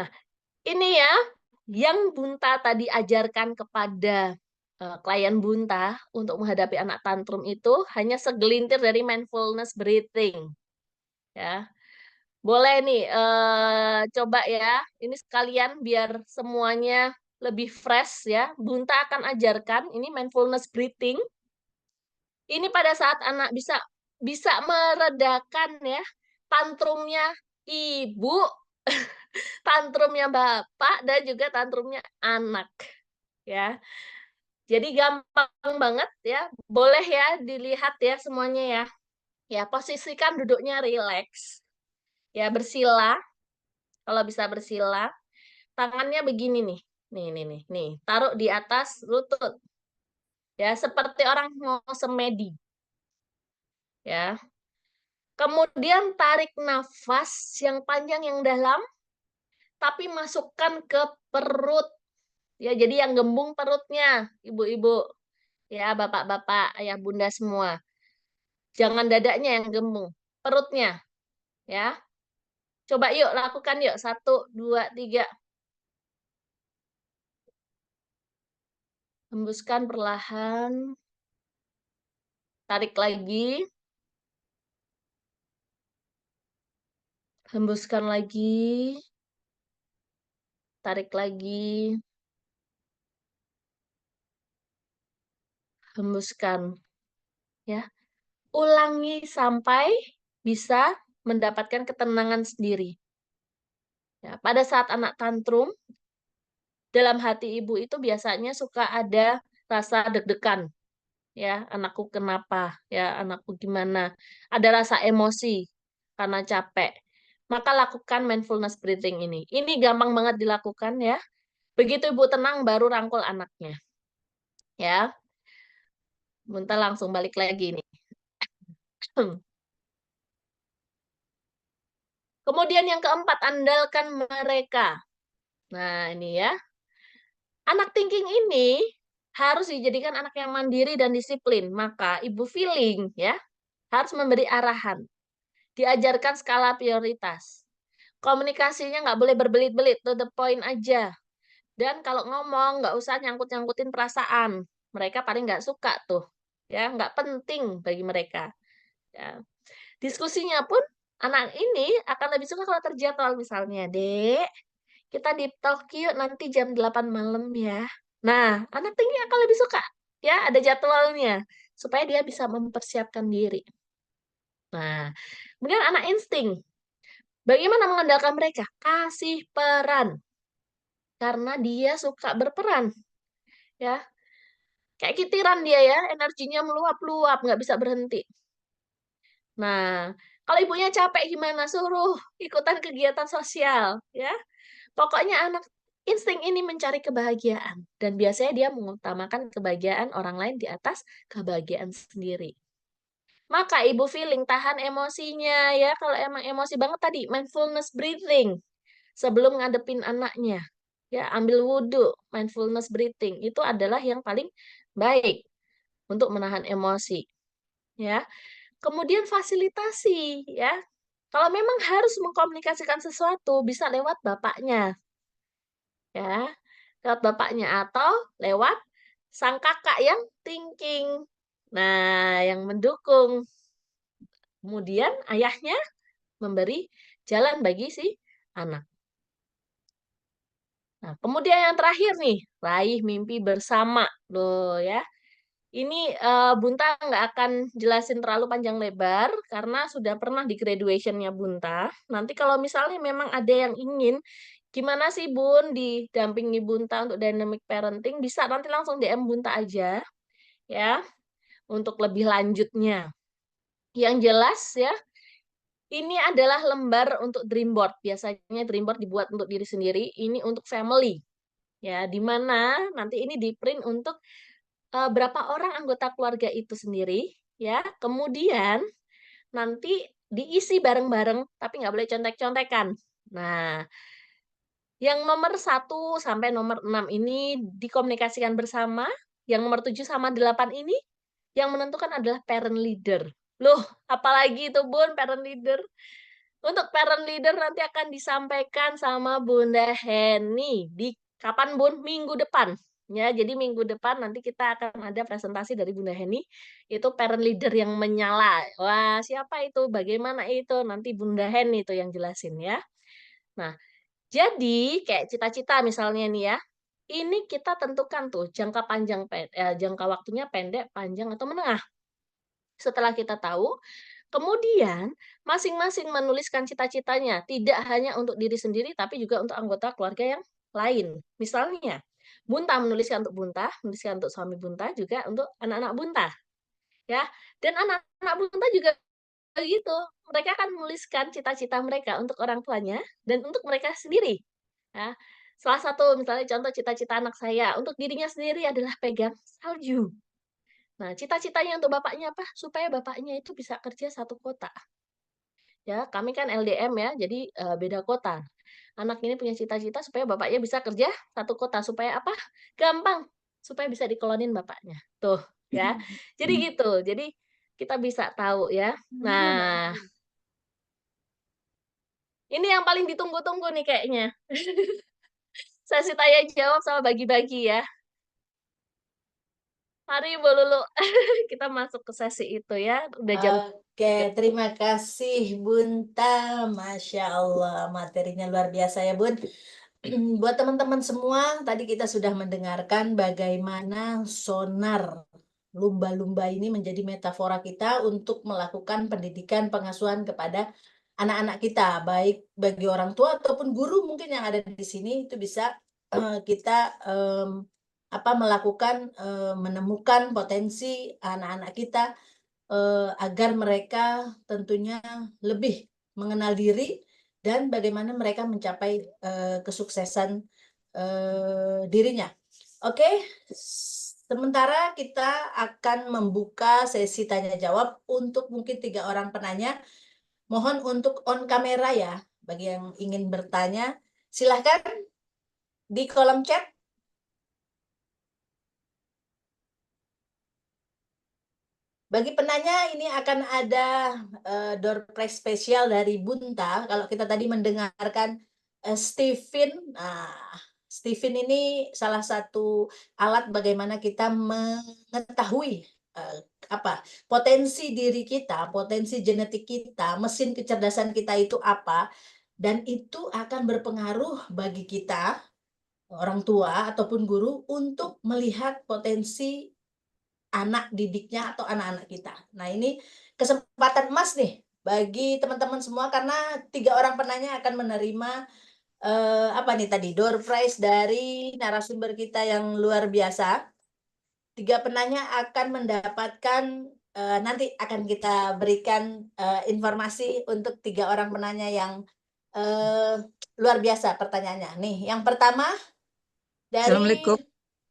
Nah, ini ya yang Bunta tadi ajarkan kepada klien Bunta untuk menghadapi anak tantrum itu hanya segelintir dari mindfulness breathing. Ya. Boleh nih coba ya. Ini sekalian biar semuanya lebih fresh ya. Bunta akan ajarkan ini mindfulness breathing. Ini pada saat anak bisa meredakan ya tantrumnya ibu, tantrumnya bapak dan juga tantrumnya anak ya. Jadi gampang banget ya. Boleh ya dilihat ya semuanya ya. Ya, posisikan duduknya rileks. Ya, bersila. Kalau bisa bersila. Tangannya begini nih. Nih. Taruh di atas lutut. Ya, seperti orang mau semedi. Ya. Kemudian tarik nafas yang panjang yang dalam tapi masukkan ke perut. Ya, jadi yang gembung perutnya, ibu-ibu. Ya, bapak-bapak, ayah bunda semua. Jangan dadanya yang gembung, perutnya. Ya. Coba yuk lakukan yuk. 1 2 3. Hembuskan perlahan. Tarik lagi. Hembuskan lagi. Tarik lagi. Hembuskan. Ya. Ulangi sampai bisa mendapatkan ketenangan sendiri. Ya, pada saat anak tantrum, dalam hati ibu itu biasanya suka ada rasa deg-degan. Ya, anakku kenapa? Ya, anakku gimana? Ada rasa emosi karena capek. Maka lakukan mindfulness breathing ini. Ini gampang banget dilakukan ya. Begitu ibu tenang baru rangkul anaknya. Ya. Bunta langsung balik lagi nih. Kemudian yang keempat, andalkan mereka. Nah, ini ya. Anak thinking ini harus dijadikan anak yang mandiri dan disiplin. Maka ibu feeling ya harus memberi arahan. Diajarkan skala prioritas. Komunikasinya nggak boleh berbelit-belit, to the point aja. Dan kalau ngomong nggak usah nyangkut-nyangkutin perasaan. Mereka paling nggak suka tuh. Ya, nggak penting bagi mereka. Ya. Diskusinya pun anak ini akan lebih suka kalau terjadwal misalnya, Dek, kita deep talk yuk nanti jam 8 malam ya. Nah, anak tinggi akan lebih suka ya ada jadwalnya supaya dia bisa mempersiapkan diri. Nah, kemudian anak insting. Bagaimana mengandalkan mereka? Kasih peran. Karena dia suka berperan. Ya. Kayak kitiran dia ya, energinya meluap-luap, nggak bisa berhenti. Nah, kalau ibunya capek gimana? Suruh ikutan kegiatan sosial, ya. Pokoknya anak insting ini mencari kebahagiaan dan biasanya dia mengutamakan kebahagiaan orang lain di atas kebahagiaan sendiri. Maka ibu feeling tahan emosinya ya. Kalau emang emosi banget tadi mindfulness breathing sebelum ngadepin anaknya. Ya, ambil wudhu, mindfulness breathing itu adalah yang paling baik untuk menahan emosi. Ya. Kemudian fasilitasi ya. Kalau memang harus mengkomunikasikan sesuatu bisa lewat bapaknya. Ya, lewat bapaknya atau lewat sang kakak yang thinking. Nah, yang mendukung Kemudian ayahnya memberi jalan bagi si anak. Nah, kemudian yang terakhir nih, raih mimpi bersama. Loh ya. Ini Bunta nggak akan jelasin terlalu panjang lebar karena sudah pernah di graduation-nya Bunta. Nanti kalau misalnya memang ada yang ingin, gimana sih Bun didampingi Bunta untuk dynamic parenting, bisa nanti langsung DM Bunta aja ya untuk lebih lanjutnya. Yang jelas ya, ini adalah lembar untuk dream board. Biasanya dream board dibuat untuk diri sendiri, ini untuk family. Ya, di mana nanti ini di-print untuk berapa orang anggota keluarga itu sendiri, ya. Kemudian nanti diisi bareng-bareng, tapi nggak boleh contek-contekan. Nah, yang nomor 1 sampai nomor 6 ini dikomunikasikan bersama, yang nomor 7 sama 8 ini yang menentukan adalah parent leader. Loh, apalagi itu Bun, parent leader? Untuk parent leader nanti akan disampaikan sama Bunda Heni di kapan Bun? Minggu depan. Ya, jadi minggu depan nanti kita akan ada presentasi dari Bunda Heni, itu parent leader yang menyala. Wah, siapa itu? Bagaimana itu? Nanti Bunda Heni itu yang jelasin ya. Nah, jadi kayak cita-cita misalnya nih ya. Ini kita tentukan tuh jangka panjang jangka waktunya pendek, panjang atau menengah. Setelah kita tahu, kemudian masing-masing menuliskan cita-citanya, tidak hanya untuk diri sendiri tapi juga untuk anggota keluarga yang lain. Misalnya, Bunta menuliskan untuk Bunta, menuliskan untuk suami Bunta, juga untuk anak-anak Bunta. Ya, dan anak-anak Bunta juga begitu. Mereka akan menuliskan cita-cita mereka untuk orang tuanya dan untuk mereka sendiri. Ya. Salah satu misalnya contoh cita-cita anak saya untuk dirinya sendiri adalah pegang salju. Nah, cita-citanya untuk bapaknya apa? Supaya bapaknya itu bisa kerja satu kota. Ya, kami kan LDM ya, jadi beda kota. Anak ini punya cita-cita supaya bapaknya bisa kerja satu kota. Supaya apa? Gampang. Supaya bisa dikolonin bapaknya. Tuh, ya. Jadi gitu. Jadi kita bisa tahu ya. Nah, ini yang paling ditunggu-tunggu nih kayaknya. Sesi tanya jawab sama bagi-bagi ya. Mari Bu Lulu, kita masuk ke sesi itu ya. Udah jam Oke, terima kasih Bunta. Masya Allah, materinya luar biasa ya Bun. Buat teman-teman semua, tadi kita sudah mendengarkan bagaimana sonar lumba-lumba ini menjadi metafora kita untuk melakukan pendidikan pengasuhan kepada anak-anak kita, baik bagi orang tua ataupun guru mungkin yang ada di sini, itu bisa kita melakukan menemukan potensi anak-anak kita agar mereka tentunya lebih mengenal diri dan bagaimana mereka mencapai kesuksesan dirinya. Oke, sementara kita akan membuka sesi tanya jawab untuk mungkin 3 orang penanya. Mohon untuk on kamera ya, bagi yang ingin bertanya, silahkan di kolom chat. Bagi penanya ini akan ada door prize spesial dari Bunta. Kalau kita tadi mendengarkan Stephen, Stephen ini salah satu alat bagaimana kita mengetahui potensi diri kita, potensi genetik kita, mesin kecerdasan kita itu apa, dan itu akan berpengaruh bagi kita, orang tua ataupun guru, untuk melihat potensi anak didiknya atau anak-anak kita. Nah, ini kesempatan emas nih bagi teman-teman semua karena 3 orang penanya akan menerima door prize dari narasumber kita yang luar biasa. 3 penanya akan mendapatkan nanti akan kita berikan informasi untuk 3 orang penanya yang luar biasa pertanyaannya. Nih, yang pertama dari Assalamualaikum.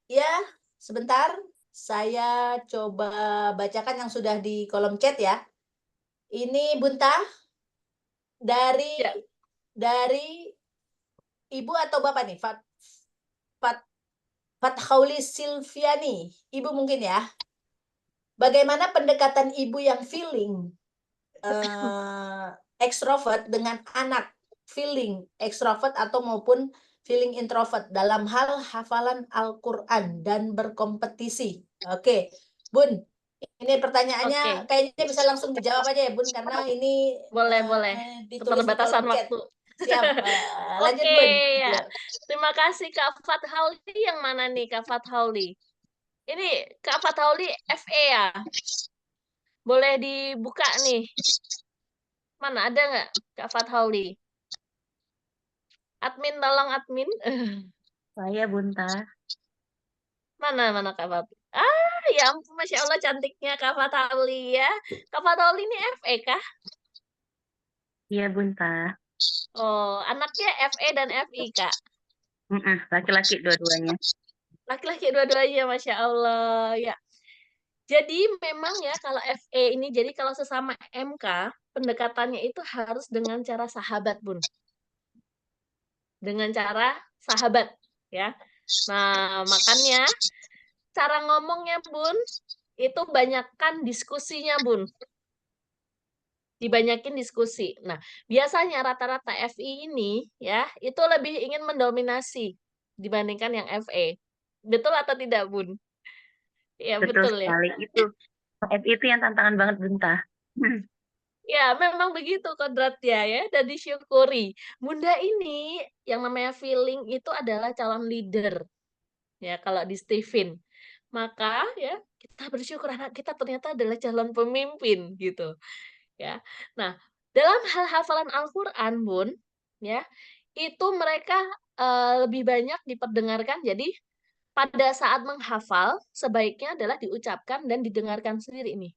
ya, sebentar. Saya coba bacakan yang sudah di kolom chat ya. Ini Bunta dari Ya. dari Ibu atau Bapak nih? Fathauli Silviani. Ibu mungkin ya. Bagaimana pendekatan ibu yang feeling ekstrovert dengan anak feeling ekstrovert atau maupun feeling introvert dalam hal hafalan Al-Quran dan berkompetisi. Oke, Bun, Ini pertanyaannya Oke, kayaknya bisa langsung dijawab aja ya Bun, karena ini boleh, boleh. ditulis di Keterbatasan kolom chat. waktu. Siap, lanjut Oke, Bun. ya. Terima kasih Kak Fathauli. Yang mana nih Kak Fathauli? Ini Kak Fathauli FE ya. Boleh dibuka nih. Mana ada nggak Kak Fathauli? Admin, tolong admin. Saya Bunta. Mana Kak Fathauli? Ah, ya ampun, Masya Allah cantiknya Kak Fathauli ya. Kak Fathauli ini FE kah? Iya Bunta. Oh, anaknya FE dan FI, Kak. Laki-laki dua-duanya. Laki-laki dua-duanya, Masya Allah. Ya. Jadi memang ya kalau FE ini, jadi kalau sesama MK, pendekatannya itu harus dengan cara sahabat, Bun. Dengan cara sahabat, ya. Nah, makanya cara ngomongnya, Bun, itu banyakkan diskusinya, Bun. Dibanyakin diskusi. Nah, biasanya rata-rata FI ini, ya, itu lebih ingin mendominasi dibandingkan yang FE. Betul atau tidak, Bun? Ya, Betul betul ya. sekali. Itu yang tantangan banget Bunta. Ya, memang begitu kodratnya ya, dan disyukuri. Bunda ini yang namanya feeling itu adalah calon leader. Ya, kalau di Steven. Maka ya, kita bersyukur anak kita ternyata adalah calon pemimpin gitu. Ya. Nah, dalam hal hafalan Al-Qur'an, Bun, ya, itu mereka lebih banyak diperdengarkan. Jadi pada saat menghafal sebaiknya adalah diucapkan dan didengarkan sendiri nih.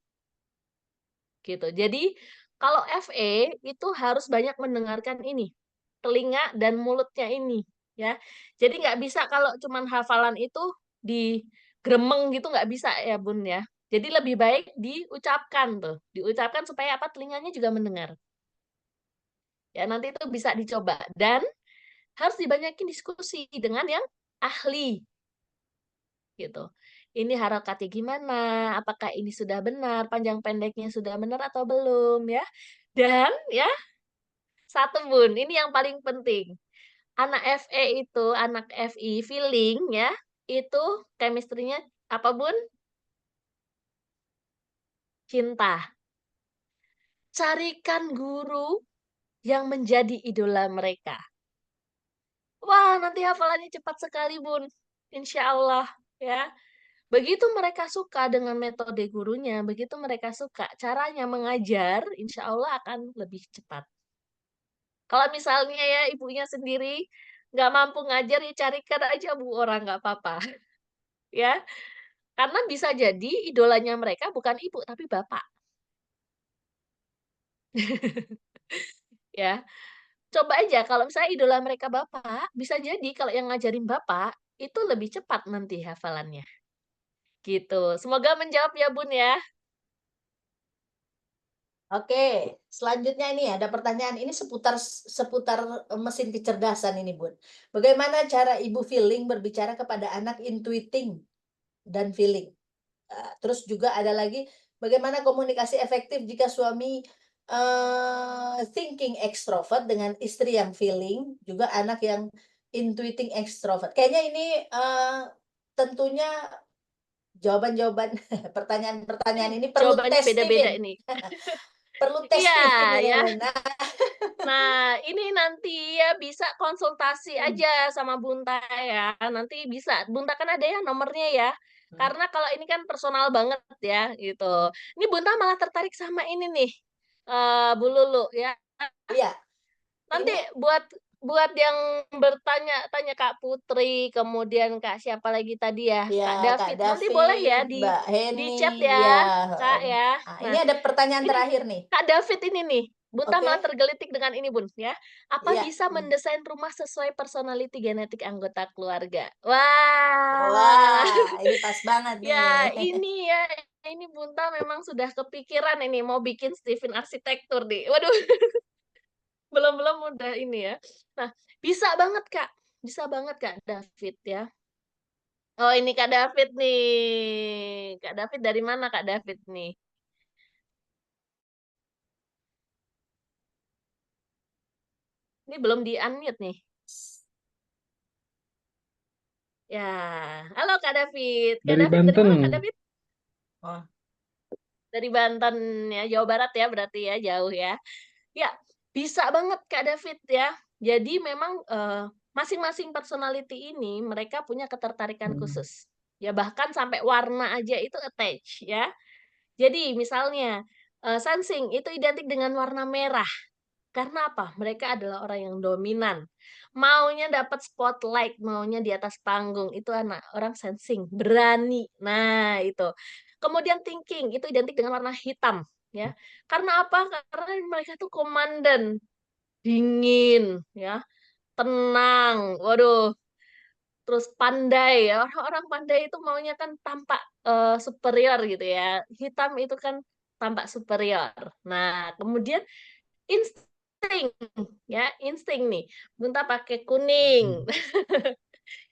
Gitu. Jadi kalau FE itu harus banyak mendengarkan ini, telinga dan mulutnya ini, ya. Jadi nggak bisa kalau cuman hafalan itu digremeng gitu nggak bisa ya Bun ya. Jadi lebih baik diucapkan tuh, diucapkan supaya apa telinganya juga mendengar. Ya nanti itu bisa dicoba dan harus dibanyakin diskusi dengan yang ahli gitu. Ini harokatnya gimana? Apakah ini sudah benar? Panjang pendeknya sudah benar atau belum ya? Dan ya, satu Bun, ini yang paling penting. Anak FE itu, anak FI feeling ya, itu chemistry-nya apa Bun? Cinta. Carikan guru yang menjadi idola mereka. Wah, nanti hafalannya cepat sekali Bun. Insya Allah ya. Begitu mereka suka dengan metode gurunya, begitu mereka suka caranya mengajar, insya Allah akan lebih cepat. Kalau misalnya ya ibunya sendiri nggak mampu ngajar, ya carikan aja Bu orang nggak apa-apa. Ya, karena bisa jadi idolanya mereka bukan ibu, tapi bapak. Ya, coba aja kalau misalnya idola mereka bapak, bisa jadi kalau yang ngajarin bapak, itu lebih cepat nanti hafalannya. Gitu. Semoga menjawab ya Bun ya. Oke, selanjutnya ini ada pertanyaan ini seputar mesin kecerdasan ini, Bun. Bagaimana cara ibu feeling berbicara kepada anak intuiting dan feeling? Terus juga ada lagi bagaimana komunikasi efektif jika suami thinking extrovert dengan istri yang feeling, juga anak yang intuiting extrovert. Kayaknya ini tentunya jawaban-jawaban pertanyaan-pertanyaan ini perlu Jawabannya beda-beda testing. ini. Perlu testing Iya, ini ya. ya, Bun. Nah, ini nanti ya bisa konsultasi aja sama Bunta ya. Nanti bisa. Bunta kan ada ya nomornya ya. Karena kalau ini kan personal banget ya gitu. Ini Bunta malah tertarik sama ini nih. Bu Lulu ya. Iya. Nanti Ini buat yang bertanya-tanya Kak Putri, kemudian Kak siapa lagi tadi ya? ya Kak Kak David. Nanti boleh ya David, Mbak di Heni, chat ya. ya, Kak ya. Nah, Nah, ini ada pertanyaan ini terakhir nih. Kak David ini nih, Bunta malah Oke. tergelitik dengan ini Bun ya. Apa Iya. bisa mendesain rumah sesuai personality genetik anggota keluarga? Wah, Wah, ini pas banget ya nih. ini Bunta memang sudah kepikiran ini mau bikin Steven arsitektur nih. Waduh, belum-belum udah ini ya. Nah, bisa banget Kak David ya. Oh ini Kak David nih, Kak David dari mana Kak David nih? Ini belum di-unmute nih. Ya, halo Kak David. Kak Dari David dari mana Kak Banten. David? Oh. Dari Banten ya, Jawa Barat ya berarti ya, jauh ya. Ya, bisa banget Kak David ya. Jadi memang, masing-masing personality ini mereka punya ketertarikan khusus. Ya bahkan sampai warna aja itu attach ya. Jadi misalnya, sensing itu identik dengan warna merah. Karena apa? Mereka adalah orang yang dominan. Maunya dapat spotlight, maunya di atas panggung, itu anak orang sensing, berani. Nah, itu. Kemudian thinking, itu identik dengan warna hitam, ya. Karena apa? Karena mereka tuh komandan, dingin, ya, tenang. Waduh, terus pandai ya. Orang-orang pandai itu maunya kan tampak superior gitu ya. Hitam itu kan tampak superior. Nah, kemudian insting, ya, insting nih. Bunta pakai kuning.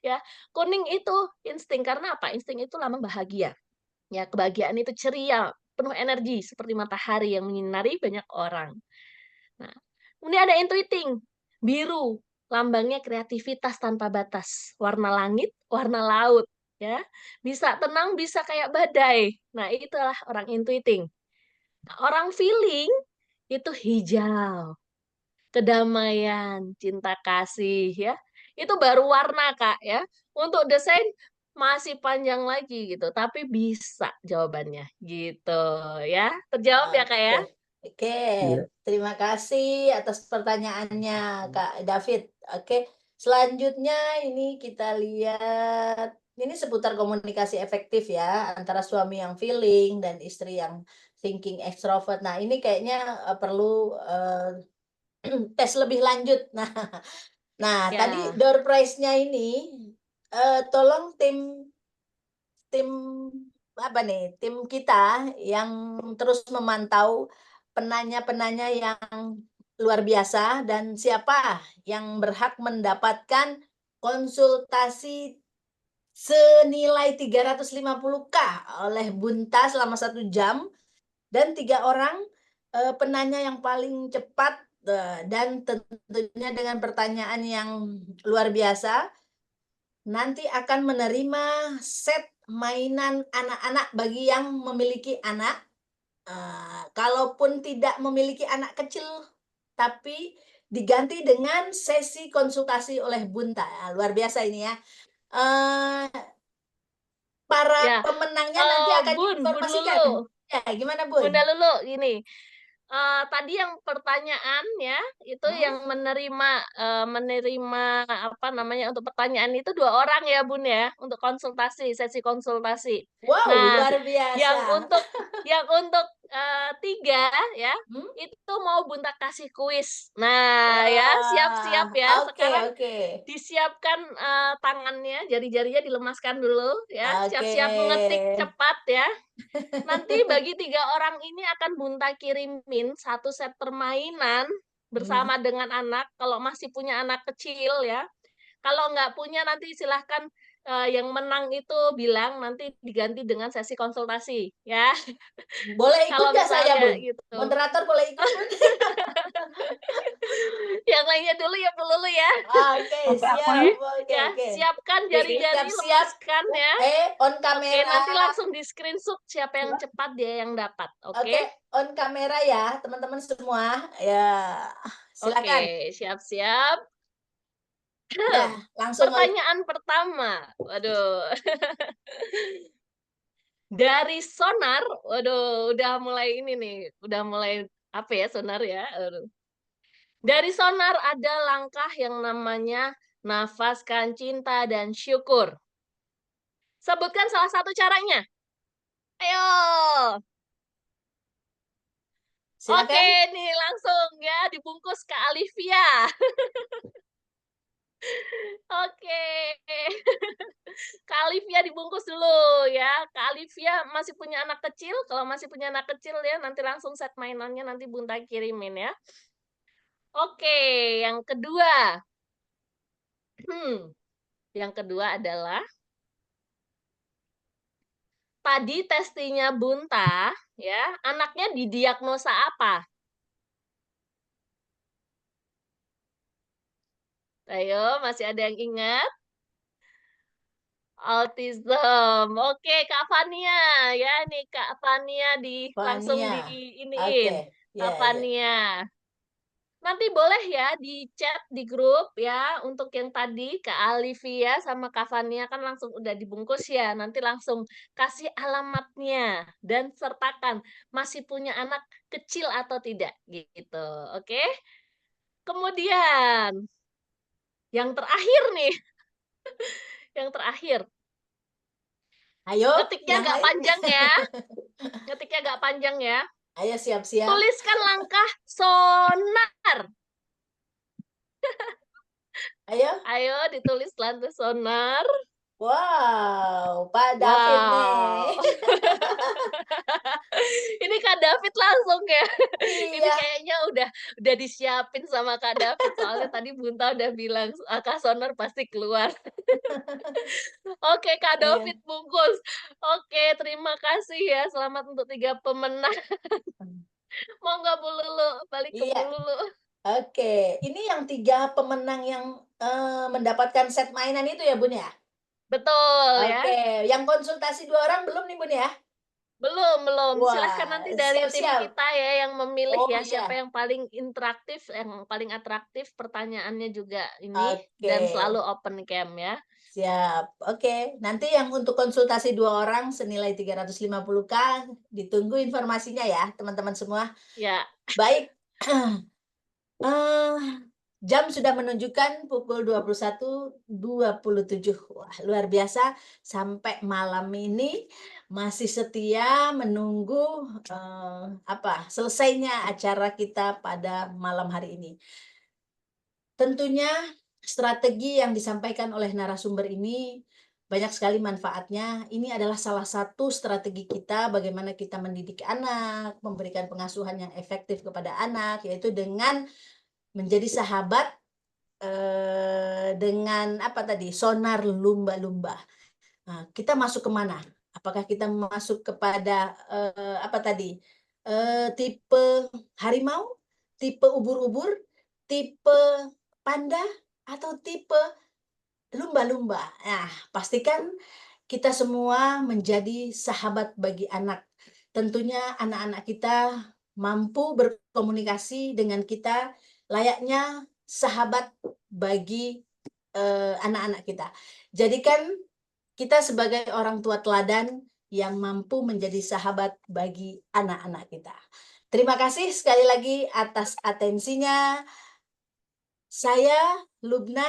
Ya, kuning itu insting karena apa? Insting itu lambang bahagia. Ya, kebahagiaan itu ceria, penuh energi seperti matahari yang menyinari banyak orang. Nah, kemudian ada intuiting, biru, lambangnya kreativitas tanpa batas, warna langit, warna laut, ya. Bisa tenang, bisa kayak badai. Nah, itulah orang intuiting. Nah, orang feeling itu hijau, kedamaian, cinta kasih ya. Itu baru warna, Kak, ya. Untuk desain masih panjang lagi gitu, tapi bisa jawabannya gitu ya. Terjawab ya, Kak, ya? Oke. Oke, Iya. terima kasih atas pertanyaannya Kak David. Oke, selanjutnya ini kita lihat, ini seputar komunikasi efektif ya, antara suami yang feeling dan istri yang thinking extrovert. Nah, ini kayaknya perlu tes lebih lanjut. Nah, tadi Ya. door prize-nya ini, tolong tim tim apa nih, tim kita yang terus memantau penanya-penanya yang luar biasa dan siapa yang berhak mendapatkan konsultasi senilai 350K oleh Bunta selama 1 jam dan 3 orang penanya yang paling cepat dan tentunya dengan pertanyaan yang luar biasa nanti akan menerima set mainan anak-anak bagi yang memiliki anak. Kalaupun tidak memiliki anak kecil, tapi diganti dengan sesi konsultasi oleh Bunta. Luar biasa ini ya. Para Ya, pemenangnya nanti akan Bun diinformasikan. Lulu. Ya, gimana Bun? Bunda Lulu, gini. Tadi yang pertanyaan ya, itu yang menerima apa namanya untuk pertanyaan itu 2 orang ya Bun ya, untuk konsultasi, sesi konsultasi. Wow, Nah, luar biasa. yang untuk 3 ya, Hmm? itu mau Bunta kasih kuis. Nah ya, siap-siap ya. Oke, Sekarang oke. disiapkan tangannya, jari-jarinya dilemaskan dulu ya, Oke. siap-siap mengetik cepat ya. Nanti bagi 3 orang ini akan Bunta kirimin 1 set permainan bersama dengan anak, kalau masih punya anak kecil ya. Kalau nggak punya nanti silahkan, yang menang itu bilang nanti diganti dengan sesi konsultasi ya. Boleh ikut Kalau nggak saya, misalnya Bun? gitu. Moderator boleh ikut, Bun? Yang lainnya dulu ya, Bu Lulu ya. Oke, siap. Oke, Ya, oke. siapkan jari-jari, Siap-siap. lemaskan ya. On Oke, kamera. nanti langsung di-screenshot siapa yang cepat dia yang dapat, Oke, oke? on kamera ya, teman-teman semua. Ya, silakan. Oke, siap-siap. Ya, langsung Pertanyaan pertama. Waduh. Dari sonar, waduh, udah mulai ini nih, udah mulai apa ya sonar ya? Aduh. Dari sonar ada langkah yang namanya nafaskan cinta dan syukur. Sebutkan salah satu caranya. Ayo. silakan. Oke, nih langsung ya dibungkus ke Alivia. Oke. Kak Alivia dibungkus dulu ya. Kak Alivia masih punya anak kecil. Kalau masih punya anak kecil ya nanti langsung set mainannya nanti Bunta kirimin ya. Oke, yang kedua. Yang kedua adalah tadi testingnya Bunta ya, anaknya didiagnosa apa? Ayo, masih ada yang ingat? Autism. Oke, Kak Fania ya nih Kak Fania langsung Fania. iniin. Oke. Kak Ya, ya. Fania. Nanti boleh ya di chat di grup ya untuk yang tadi Kak Alivia sama Kak Fania kan langsung udah dibungkus ya. Nanti langsung kasih alamatnya dan sertakan masih punya anak kecil atau tidak gitu. Oke? Kemudian yang terakhir nih, yang terakhir. Ayo, Ngetiknya yang agak lain. panjang ya. Ngetiknya agak panjang ya. Ayo siap-siap. Tuliskan langkah sonar. Ayo. Ayo ditulis langkah sonar. Wow, Pak David nih. Wow. Ini Kak David langsung ya. Ini Iya. kayaknya udah disiapin sama Kak David soalnya tadi Bunta udah bilang Kak Sonar pasti keluar. Oke Kak Iya. David bungkus. Oke, terima kasih ya. Selamat untuk 3 pemenang. Monggo Bu Lulu, balik ke Bu Iya. Lulu. Oke, ini yang 3 pemenang yang mendapatkan set mainan itu ya Bun ya? Betul ya. Oke, yang konsultasi 2 orang belum nih Bun ya? Belum. Silahkan Wah, nanti dari tim siap-siap. kita ya yang memilih Oh ya siapa iya, yang paling interaktif, yang paling atraktif pertanyaannya juga ini oke, dan selalu open cam ya. siap. Oke, nanti yang untuk konsultasi 2 orang senilai 350K, ditunggu informasinya ya teman-teman semua. Ya, Baik, eh, jam sudah menunjukkan pukul 21.27. Wah, luar biasa. Sampai malam ini masih setia menunggu selesainya acara kita pada malam hari ini. Tentunya strategi yang disampaikan oleh narasumber ini banyak sekali manfaatnya. Ini adalah salah satu strategi kita bagaimana kita mendidik anak, memberikan pengasuhan yang efektif kepada anak, yaitu dengan menjadi sahabat dengan sonar lumba-lumba. Nah, kita masuk kemana? Apakah kita masuk kepada tipe harimau, tipe ubur-ubur, tipe panda, atau tipe lumba-lumba? Nah, pastikan kita semua menjadi sahabat bagi anak. Tentunya anak-anak kita mampu berkomunikasi dengan kita layaknya sahabat bagi anak-anak kita. Jadikan kita sebagai orang tua teladan yang mampu menjadi sahabat bagi anak-anak kita. Terima kasih sekali lagi atas atensinya. Saya Lubna,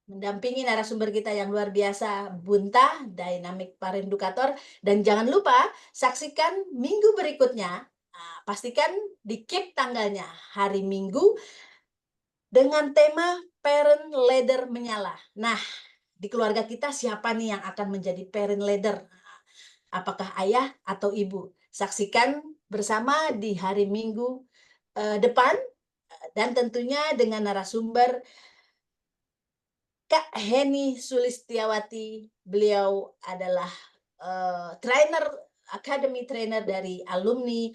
mendampingi narasumber kita yang luar biasa, Bunta, Dynamic Parendukator. Dan jangan lupa saksikan minggu berikutnya. Nah, pastikan di-keep tanggalnya, hari Minggu, dengan tema Parent Leader Menyala. Nah, di keluarga kita siapa nih yang akan menjadi parent leader? Apakah ayah atau ibu? Saksikan bersama di hari Minggu depan, dan tentunya dengan narasumber Kak Heni Sulistiawati. Beliau adalah Academy Trainer dari alumni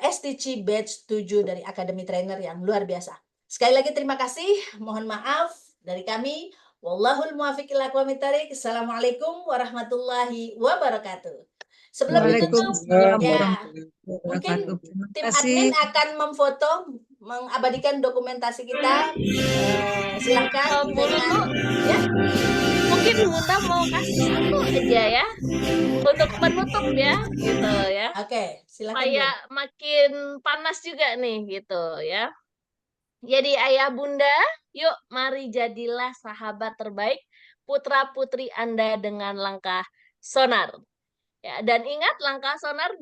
STC Batch 7 dari Academy Trainer yang luar biasa. Sekali lagi terima kasih, mohon maaf dari kami. Wallahul muwaffiq ila aqwamit thoriq. Assalamualaikum warahmatullahi wabarakatuh. Sebelum ditutup, Waalaikumsalam ya, warahmatullahi mungkin wabarakatuh. Terima tim kasih. admin akan memfoto, mengabadikan dokumentasi kita. Silakan Bu Lulu, ya. mungkin Bunda mau kasih satu aja ya untuk penutup ya, gitu ya. Oke, silakan. Supaya makin panas juga nih gitu ya. Jadi ayah bunda, yuk mari jadilah sahabat terbaik putra-putri Anda dengan langkah sonar. Ya, dan ingat langkah sonar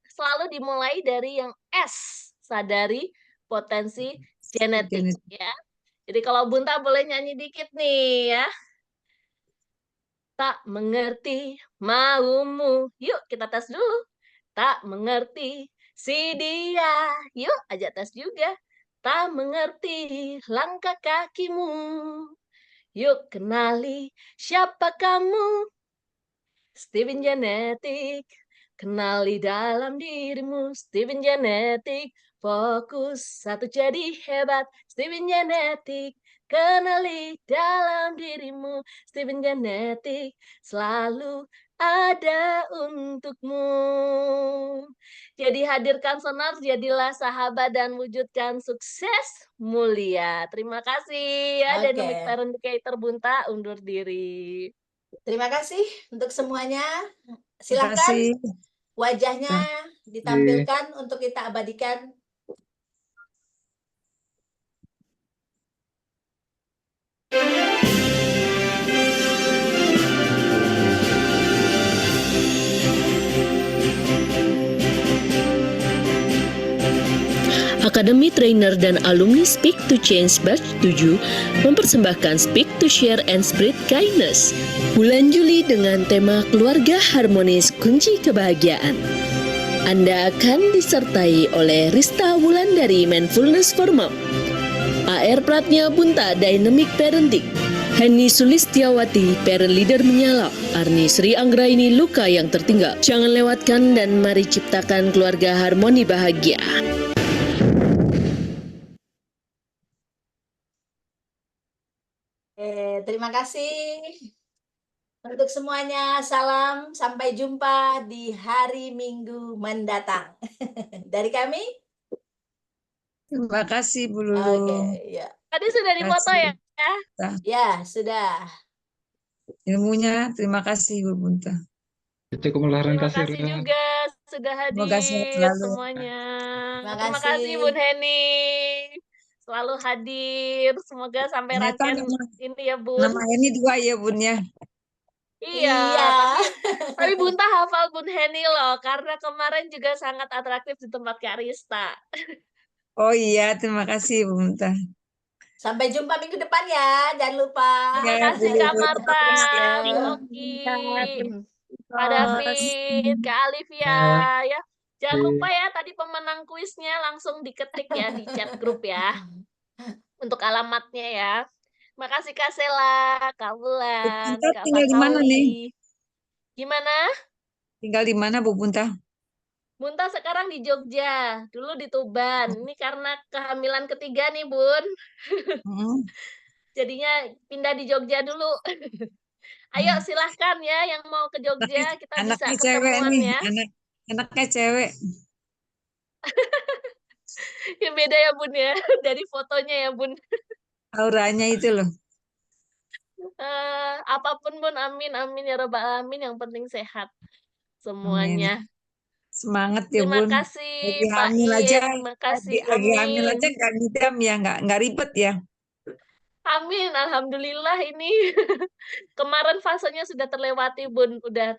selalu dimulai dari yang S, sadari potensi genetik ya. Jadi kalau Bunta boleh nyanyi dikit nih ya. Tak mengerti maumu, yuk kita tes dulu. Tak mengerti si dia, yuk ajak tes juga. Tak mengerti langkah kakimu, yuk kenali siapa kamu. Steven Genetik, kenali dalam dirimu. Steven Genetik, Fokus satu jadi hebat, Steven Genetik. Kenali dalam dirimu, Steven Genetik selalu ada untukmu. Jadi hadirkan sonar, jadilah sahabat dan wujudkan sukses mulia. Terima kasih ya, Oke. Dynamic Parent Educator Bunta undur diri. Terima kasih untuk semuanya. Terima Silakan kasih. wajahnya ditampilkan untuk kita abadikan. Akademi Trainer dan Alumni Speak to Change Batch 7 mempersembahkan Speak to Share and Spread Kindness bulan Juli dengan tema Keluarga Harmonis Kunci Kebahagiaan. Anda akan disertai oleh Rista Wulandari Mindfulness for Mom, AR Pratnya Bunta Dynamic Parenting, Henny Sulistiawati Parent Leader Menyala, Arni Sri Anggraini Luka yang tertinggal. Jangan lewatkan dan mari ciptakan keluarga harmoni bahagia. Terima kasih untuk semuanya. Salam, sampai jumpa di hari Minggu mendatang. Dari kami. Terima kasih Bu Oke, Lulu. ya. Tadi sudah dipoto ya? Ya, sudah. Ilmunya terima kasih Bu Bunta. Terima kasih juga sudah Semoga sehat hadir selalu. semuanya. Terima Terima kasih kasih. Bun Heni. Selalu hadir. Semoga sampai Ternyata rangkaian ini ya Bun. nama ini 2 ya Bun ya. Iya, Iya. tapi Bunta hafal Bun Heni loh, karena kemarin juga sangat atraktif di tempat Kak Rista. Oh iya, terima kasih Bu Bunta. Sampai jumpa minggu depan ya. Jangan lupa. Terima Ya, kasih Bu Kak Lulu. Marta, Ya. Bu Oki, Pak David, Kak Alivia ya. Jangan lupa ya tadi pemenang kuisnya langsung diketik ya di chat grup ya. Untuk alamatnya ya. Makasih Kak Sela, Kak Bulan, Bunta Kak tinggal di mana nih? Fatawi. Gimana? Tinggal di mana Bu Bunta? Bunta sekarang di Jogja, dulu di Tuban. Ini karena kehamilan ketiga nih, Bun. Jadinya pindah di Jogja dulu. Ayo silahkan ya yang mau ke Jogja, kita bisa Anaknya cewek ketemuan nih, ya. anaknya cewek. Ya beda ya, Bun ya. Dari fotonya ya, Bun. Auranya itu loh. Apapun, Bun, amin, amin ya Rabbal Alamin. Yang penting sehat semuanya. Amin. Semangat ya Terima Bun. kasih Lagi Pak hamil In, aja, terima kasih lagi hamil Amin. aja nggak ngidam ya, nggak ribet ya. Amin, alhamdulillah ini kemarin fasenya sudah terlewati Bun, udah